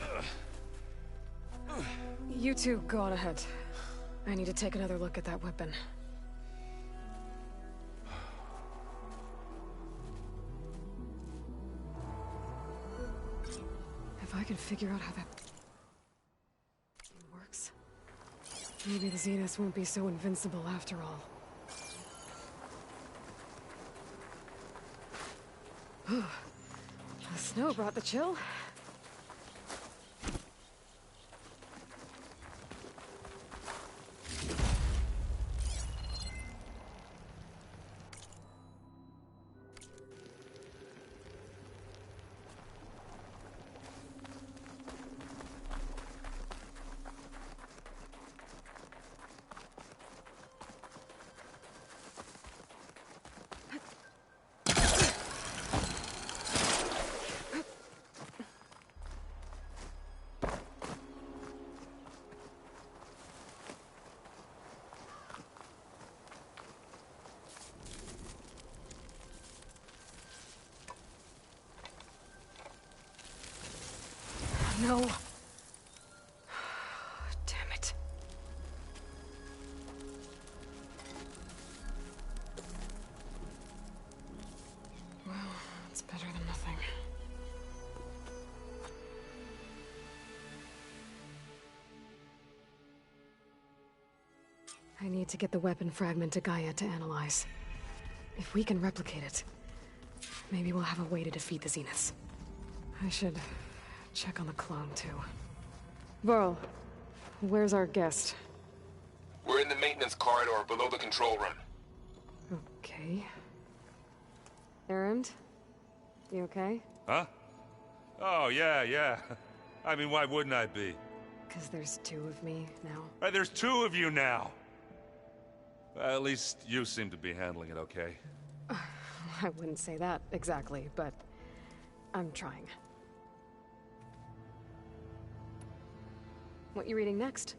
You two go on ahead. I need to take another look at that weapon. If I can figure out how that works, maybe the Zeniths won't be so invincible after all. Snow brought the chill. No. Damn it. Well, it's better than nothing. I need to get the weapon fragment to Gaia to analyze. If we can replicate it, maybe we'll have a way to defeat the Zeniths. I should check on the clone, too. Varl, where's our guest? We're in the maintenance corridor below the control room. Okay. Erend? You okay? Huh? Oh, yeah. I mean, why wouldn't I be? 'Cause there's two of me now. Right, there's two of you now! Well, at least you seem to be handling it okay. I wouldn't say that exactly, but I'm trying. What you reading next?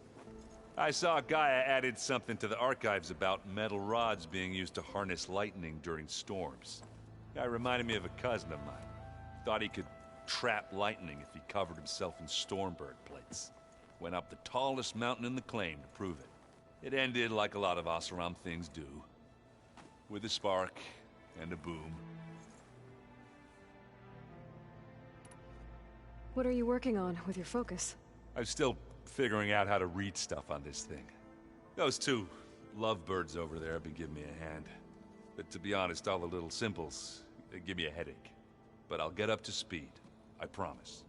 I saw Gaia added something to the archives about metal rods being used to harness lightning during storms. Guy reminded me of a cousin of mine. Thought he could trap lightning if he covered himself in Stormbird plates. Went up the tallest mountain in the claim to prove it. It ended like a lot of Oseram things do. With a spark and a boom. What are you working on with your focus? I'm still figuring out how to read stuff on this thing. Those two lovebirds over there have been giving me a hand. But to be honest, all the little symbols, they give me a headache. But I'll get up to speed. I promise.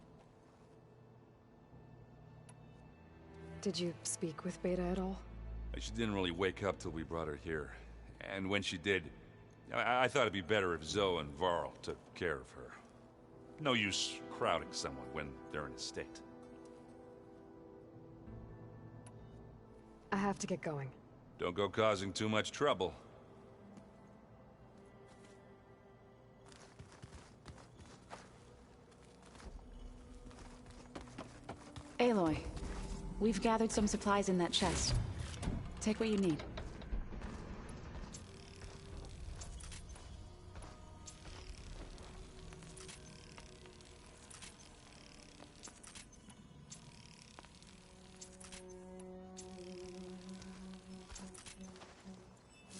Did you speak with Beta at all? She didn't really wake up till we brought her here. And when she did, I thought it'd be better if Zoe and Varl took care of her. No use crowding someone when they're in a state. I have to get going. Don't go causing too much trouble. Aloy, we've gathered some supplies in that chest. Take what you need.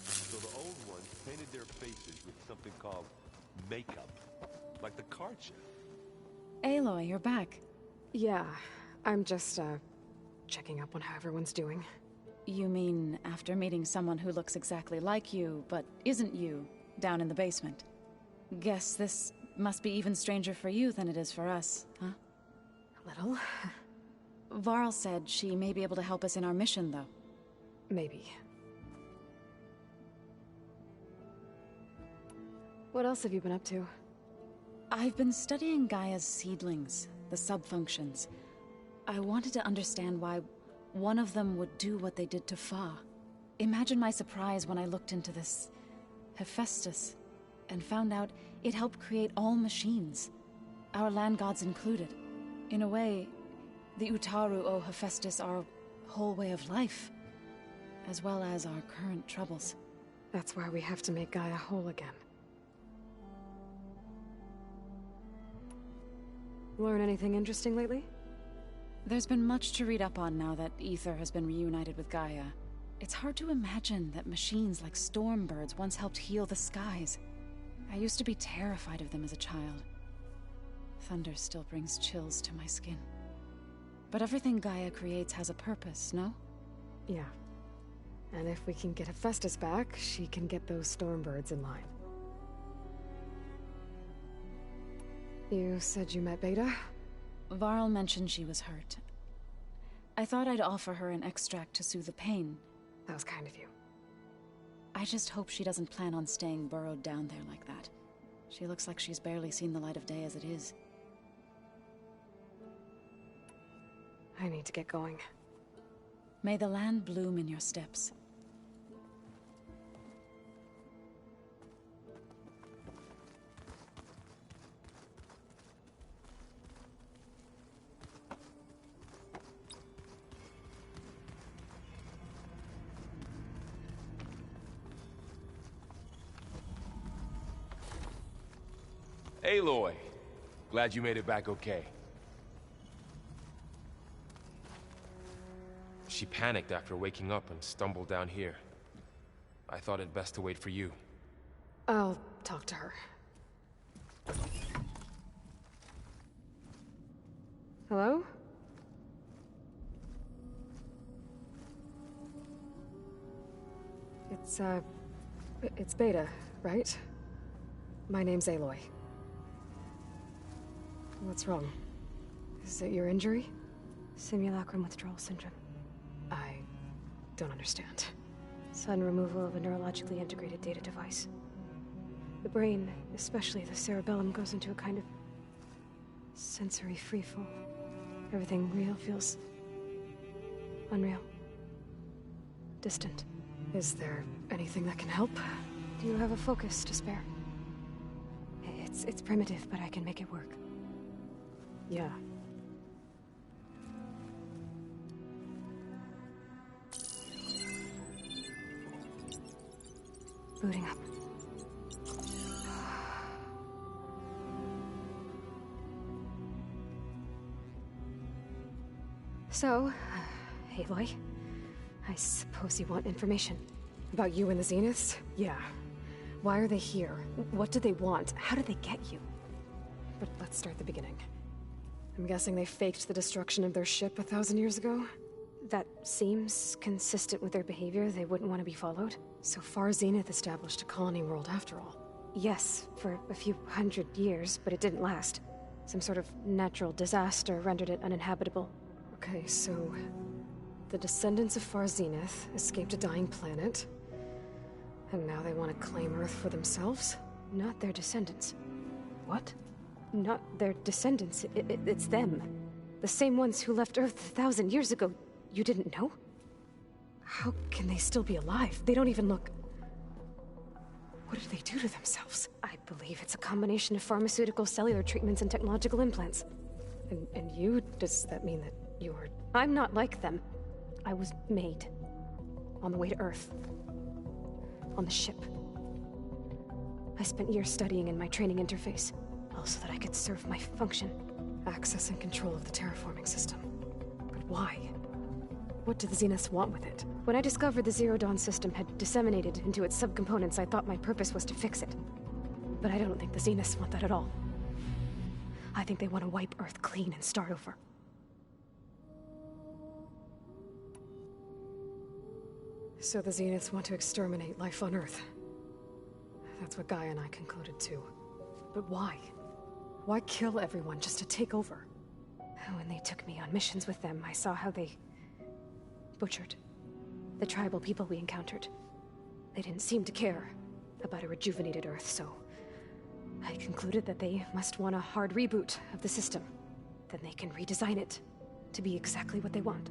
So the old ones painted their faces with something called makeup, like the card show. Aloy, you're back. Yeah, I'm just, checking up on how everyone's doing. You mean after meeting someone who looks exactly like you, but isn't you, down in the basement? Guess this must be even stranger for you than it is for us, huh? A little. Varl said she may be able to help us in our mission, though. Maybe. What else have you been up to? I've been studying Gaia's seedlings, the subfunctions. I wanted to understand why one of them would do what they did to Fa. Imagine my surprise when I looked into this Hephaestus and found out it helped create all machines, our land gods included. In a way, the Utaru owe Hephaestus our whole way of life, as well as our current troubles. That's why we have to make Gaia whole again. Learn anything interesting lately? There's been much to read up on now that Ether has been reunited with Gaia. It's hard to imagine that machines like Stormbirds once helped heal the skies. I used to be terrified of them as a child. Thunder still brings chills to my skin. But everything Gaia creates has a purpose, no? Yeah. And if we can get Hephaestus back, she can get those Stormbirds in line. You said you met Beta? Varl mentioned she was hurt. I thought I'd offer her an extract to soothe the pain. That was kind of you. I just hope she doesn't plan on staying burrowed down there like that. She looks like she's barely seen the light of day as it is. I need to get going. May the land bloom in your steps. Aloy, glad you made it back okay. She panicked after waking up and stumbled down here. I thought it best to wait for you. I'll talk to her. Hello? It's Beta, right? My name's Aloy. What's wrong? Is it your injury? Simulacrum withdrawal syndrome. I don't understand. Sudden removal of a neurologically integrated data device. The brain, especially the cerebellum, goes into a kind of sensory freefall. Everything real feels unreal. Distant. Is there anything that can help? Do you have a focus to spare? It's primitive, but I can make it work. Yeah. Booting up. So, Aloy, I suppose you want information. About you and the Zeniths? Yeah. Why are they here? What do they want? How did they get you? But let's start at the beginning. I'm guessing they faked the destruction of their ship 1,000 years ago? That seems consistent with their behavior. They wouldn't want to be followed. So far, Zenith established a colony world after all. Yes, for a few hundred years, but it didn't last. Some sort of natural disaster rendered it uninhabitable. Okay, so the descendants of Far Zenith escaped a dying planet, and now they want to claim Earth for themselves? Not their descendants. What? Not their descendants. It's them. The same ones who left Earth 1,000 years ago. You didn't know? How can they still be alive? They don't even look... What did they do to themselves? I believe it's a combination of pharmaceutical, cellular treatments, and technological implants. And you? Does that mean that you're... I'm not like them. I was made. On the way to Earth. On the ship. I spent years studying in my training interface, all so that I could serve my function. Access and control of the terraforming system. But why? What do the Zeniths want with it? When I discovered the Zero Dawn system had disseminated into its subcomponents, I thought my purpose was to fix it. But I don't think the Zeniths want that at all. I think they want to wipe Earth clean and start over. So the Zeniths want to exterminate life on Earth. That's what Gaia and I concluded too. But why? Why kill everyone just to take over? When they took me on missions with them, I saw how they butchered the tribal people we encountered. They didn't seem to care about a rejuvenated Earth, so I concluded that they must want a hard reboot of the system. Then they can redesign it to be exactly what they want.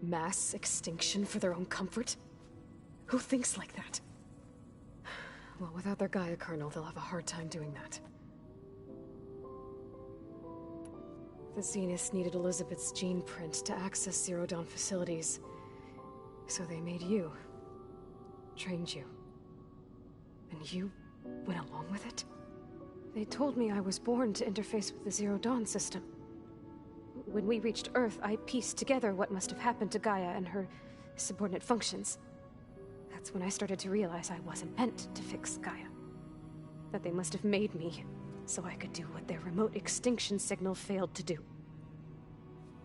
Mass extinction for their own comfort? Who thinks like that? Well, without their Gaia kernel, they'll have a hard time doing that. The Zeniths needed Elizabeth's gene print to access Zero Dawn facilities. So they made you. Trained you. And you went along with it? They told me I was born to interface with the Zero Dawn system. When we reached Earth, I pieced together what must have happened to Gaia and her subordinate functions. That's when I started to realize I wasn't meant to fix Gaia. That they must have made me so I could do what their remote extinction signal failed to do.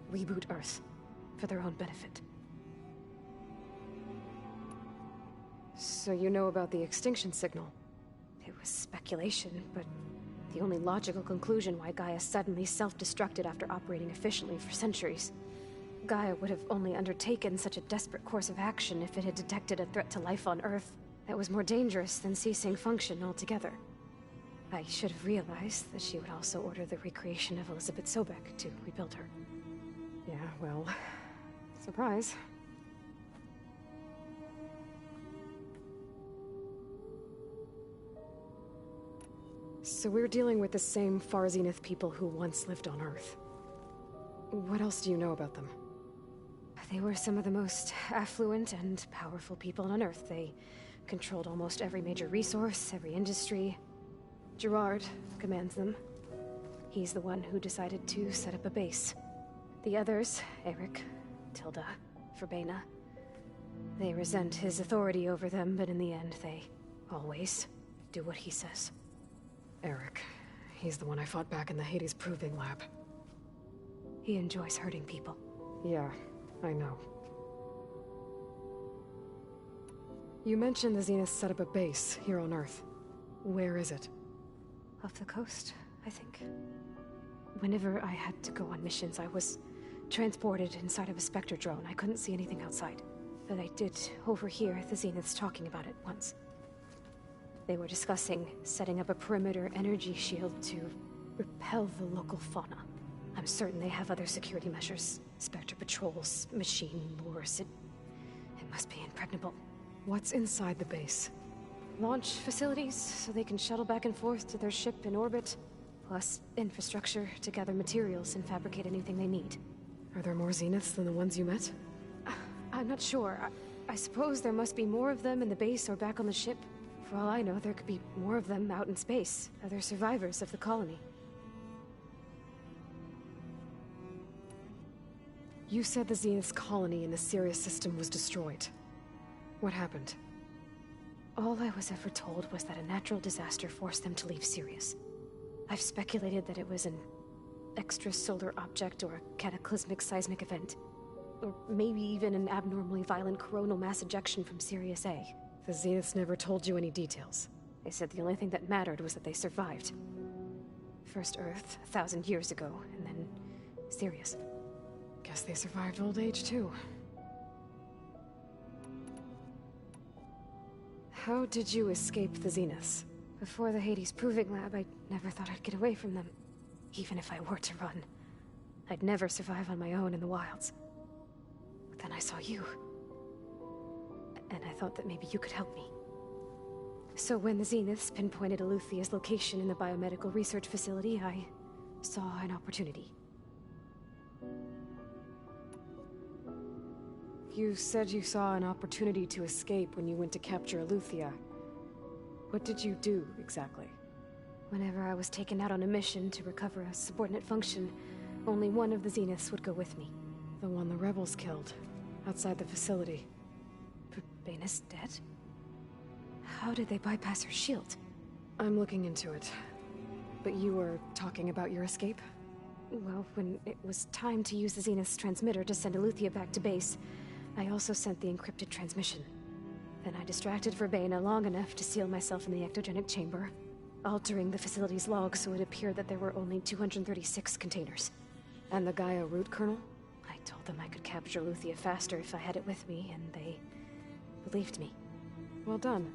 Reboot Earth for their own benefit. So you know about the extinction signal? It was speculation, but The only logical conclusion why Gaia suddenly self-destructed after operating efficiently for centuries. Gaia would have only undertaken such a desperate course of action if it had detected a threat to life on Earth that was more dangerous than ceasing function altogether. I should have realized that she would also order the recreation of Elizabeth Sobek to rebuild her. Yeah, well, surprise. So we're dealing with the same Far Zenith people who once lived on Earth. What else do you know about them? They were some of the most affluent and powerful people on Earth. They controlled almost every major resource, every industry. Gerard commands them. He's the one who decided to set up a base. The others, Eric, Tilda, Verbena, they resent his authority over them, but in the end, they always do what he says. Eric. He's the one I fought back in the Hades Proving Lab. He enjoys hurting people. Yeah, I know. You mentioned the Zenith set up a base here on Earth. Where is it? Off the coast, I think. Whenever I had to go on missions, I was transported inside of a Spectre drone. I couldn't see anything outside. But I did overhear the Zeniths talking about it once. They were discussing setting up a perimeter energy shield to repel the local fauna. I'm certain they have other security measures. Spectre patrols, machine lures. It must be impregnable. What's inside the base? Launch facilities, so they can shuttle back and forth to their ship in orbit. Plus infrastructure to gather materials and fabricate anything they need. Are there more Zeniths than the ones you met? I'm not sure. I suppose there must be more of them in the base or back on the ship. For all I know, there could be more of them out in space. Other survivors of the colony. You said the Zenith's colony in the Sirius system was destroyed. What happened? All I was ever told was that a natural disaster forced them to leave Sirius. I've speculated that it was an extrasolar object or a cataclysmic seismic event. Or maybe even an abnormally violent coronal mass ejection from Sirius A. The Zeniths never told you any details. They said the only thing that mattered was that they survived. First Earth, 1,000 years ago, and then Sirius. Guess they survived old age, too. How did you escape the Zeniths? Before the Hades Proving Lab, I never thought I'd get away from them. Even if I were to run. I'd never survive on my own in the wilds. But then I saw you. And I thought that maybe you could help me. So when the Zeniths pinpointed Eluthia's location in the biomedical research facility, I saw an opportunity. You said you saw an opportunity to escape when you went to capture Eluthia. What did you do, exactly? Whenever I was taken out on a mission to recover a subordinate function, only one of the Zeniths would go with me. The one the rebels killed, outside the facility. Verbena's dead? How did they bypass her shield? I'm looking into it. But you were talking about your escape? Well, when it was time to use the Zenith's transmitter to send Eluthia back to base, I also sent the encrypted transmission. Then I distracted Verbena long enough to seal myself in the ectogenic chamber, altering the facility's log so it appeared that there were only 236 containers. And the Gaia root kernel? I told them I could capture Eluthia faster if I had it with me, and they believed me. Well done.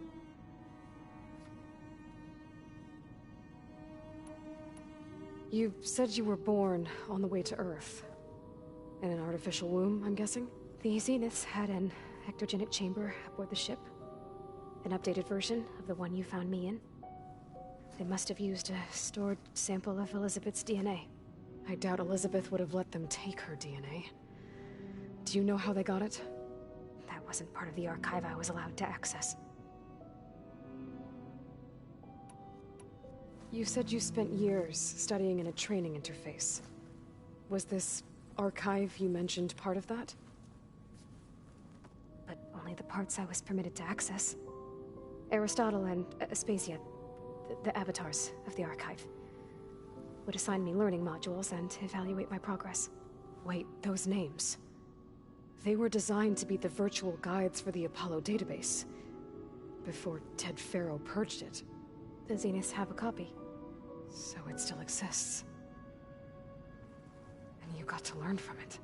You said you were born on the way to Earth. In an artificial womb, I'm guessing? The Zeniths had an ectogenic chamber aboard the ship. An updated version of the one you found me in. They must have used a stored sample of Elizabeth's DNA. I doubt Elizabeth would have let them take her DNA. Do you know how they got it? That wasn't part of the archive I was allowed to access. You said you spent years studying in a training interface. Was this archive you mentioned part of that? But only the parts I was permitted to access. Aristotle and Aspasia, the avatars of the archive, would assign me learning modules and evaluate my progress. Wait, those names. They were designed to be the virtual guides for the Apollo database. Before Ted Faro purged it. The Zeniths have a copy. So it still exists. And you got to learn from it.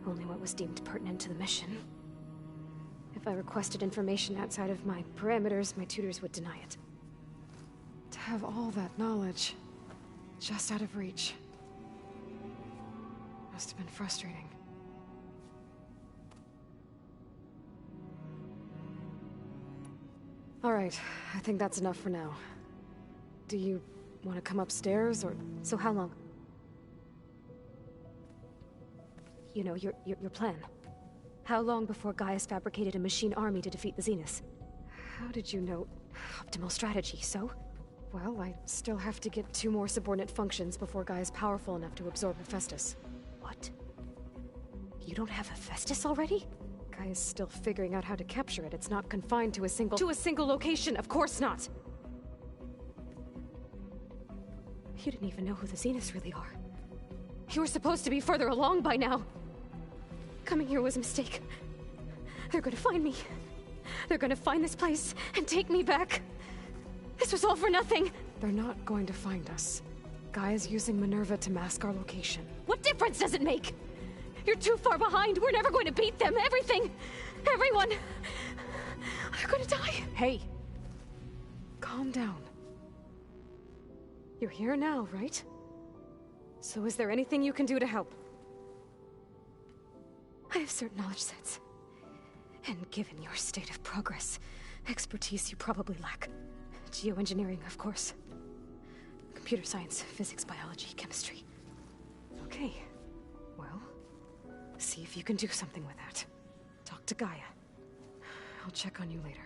Only what was deemed pertinent to the mission. If I requested information outside of my parameters, my tutors would deny it. To have all that knowledge, just out of reach. Must have been frustrating. All right, I think that's enough for now. Do you want to come upstairs, or... So how long? You know, your plan. How long before Gaius fabricated a machine army to defeat the Zeniths? How did you know? Optimal strategy, so? Well, I still have to get 2 more subordinate functions before Gaia's powerful enough to absorb Hephaestus. What? You don't have Hephaestus already? Gaia's still figuring out how to capture it. It's not confined to a single... To a single location! Of course not! You didn't even know who the Zeniths really are. You were supposed to be further along by now! Coming here was a mistake. They're gonna find me. They're gonna find this place and take me back. This was all for nothing! They're not going to find us. Gaia's using Minerva to mask our location. What difference does it make? You're too far behind. We're never going to beat them. Everything. Everyone. They're gonna die. Hey. Calm down. You're here now, right? So is there anything you can do to help? I have certain knowledge sets. And given your state of progress, expertise you probably lack. Geoengineering, of course. Computer science, physics, biology, chemistry. Okay. Well, see if you can do something with that. Talk to Gaia. I'll check on you later.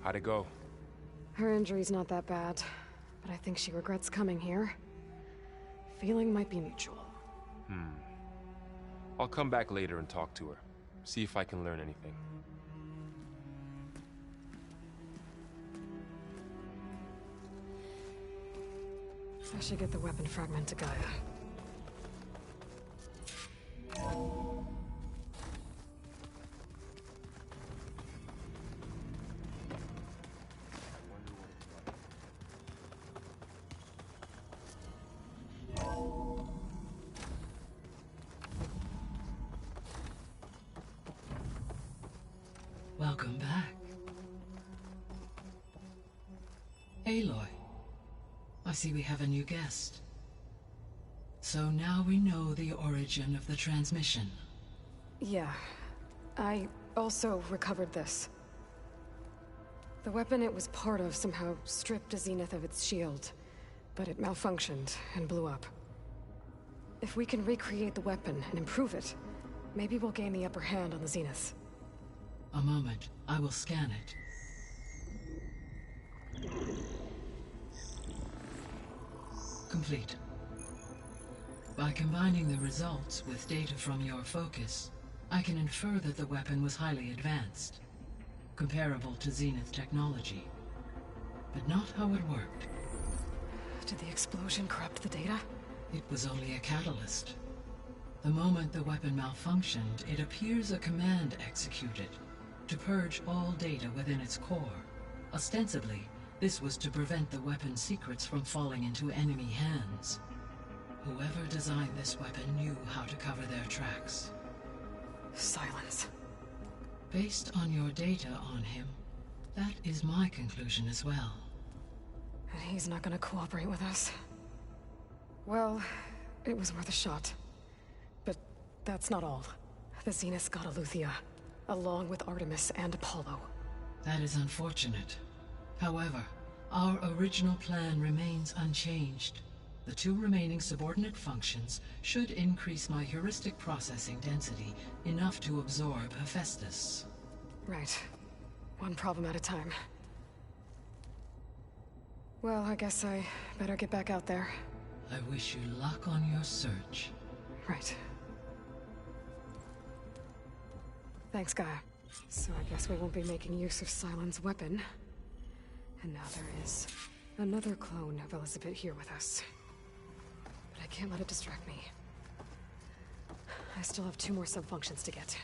How'd it go? Her injury's not that bad, but I think she regrets coming here. Feeling might be mutual. I'll come back later and talk to her. See if I can learn anything. I should get the weapon fragment to Gaia. Welcome back. Aloy, I see we have a new guest. So now we know the origin of the transmission. Yeah. I also recovered this. The weapon it was part of somehow stripped a Zenith of its shield, but it malfunctioned and blew up. If we can recreate the weapon and improve it, maybe we'll gain the upper hand on the Zeniths. A moment, I will scan it. Complete. By combining the results with data from your focus, I can infer that the weapon was highly advanced, comparable to Zenith technology, but not how it worked. Did the explosion corrupt the data? It was only a catalyst. The moment the weapon malfunctioned, it appears a command executed to purge all data within its core. Ostensibly, this was to prevent the weapon's secrets from falling into enemy hands. Whoever designed this weapon knew how to cover their tracks. Silence. Based on your data on him, that is my conclusion as well. And he's not gonna cooperate with us. Well, it was worth a shot. But that's not all. The Zeniths got Eleuthia, along with Artemis and Apollo. That is unfortunate. However, our original plan remains unchanged. The 2 remaining subordinate functions should increase my heuristic processing density enough to absorb Hephaestus. Right. One problem at a time. Well, I guess I better get back out there. I wish you luck on your search. Right. Thanks, Gaia. So I guess we won't be making use of Cylon's weapon. And now there is another clone of Elizabeth here with us. But I can't let it distract me. I still have 2 more sub-functions to get.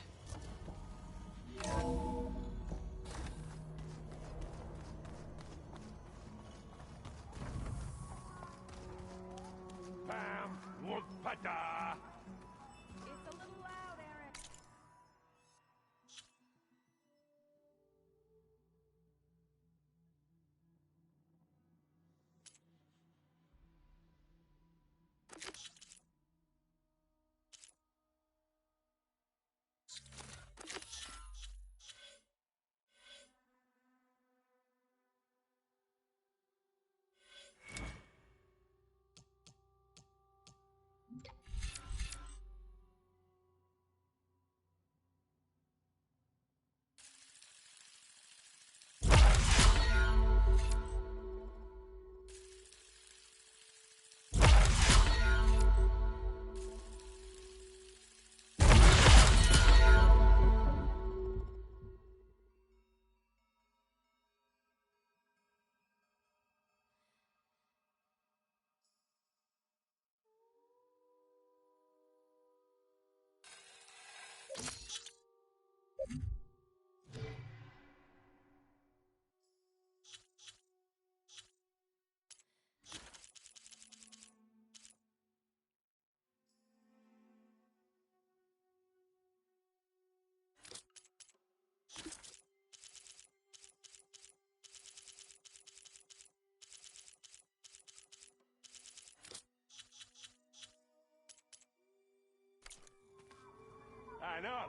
I know.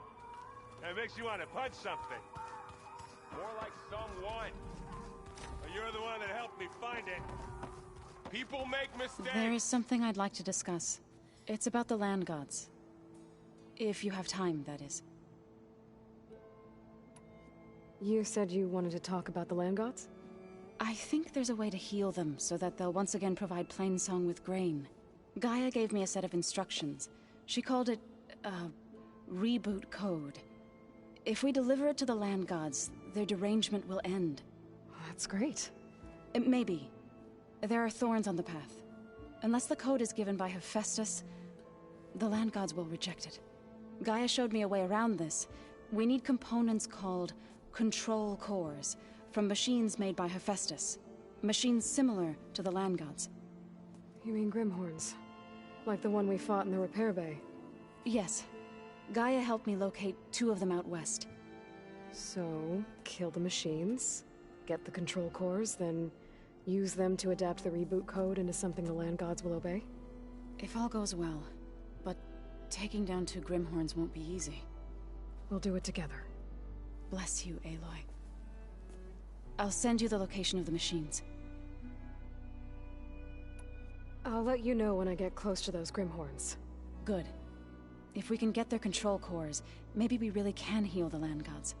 That makes you want to punch something. More like someone. Well, you're the one that helped me find it. People make mistakes. There is something I'd like to discuss. It's about the land gods. If you have time, that is. You said you wanted to talk about the land gods? I think there's a way to heal them so that they'll once again provide Plainsong with grain. Gaia gave me a set of instructions. She called it, reboot code. If we deliver it to the land gods, their derangement will end. That's great. Maybe. There are thorns on the path. Unless the code is given by Hephaestus, the land gods will reject it. Gaia showed me a way around this. We need components called control cores from machines made by Hephaestus. Machines similar to the land gods. You mean Grimhorns? Like the one we fought in the repair bay? Yes. Gaia helped me locate 2 of them out west. So, kill the machines, get the control cores, then use them to adapt the reboot code into something the land gods will obey? If all goes well. But taking down 2 Grimhorns won't be easy. We'll do it together. Bless you, Aloy. I'll send you the location of the machines. I'll let you know when I get close to those Grimhorns. Good. If we can get their control cores, maybe we really can heal the land gods.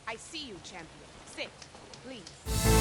I see you, champion. Sit, please.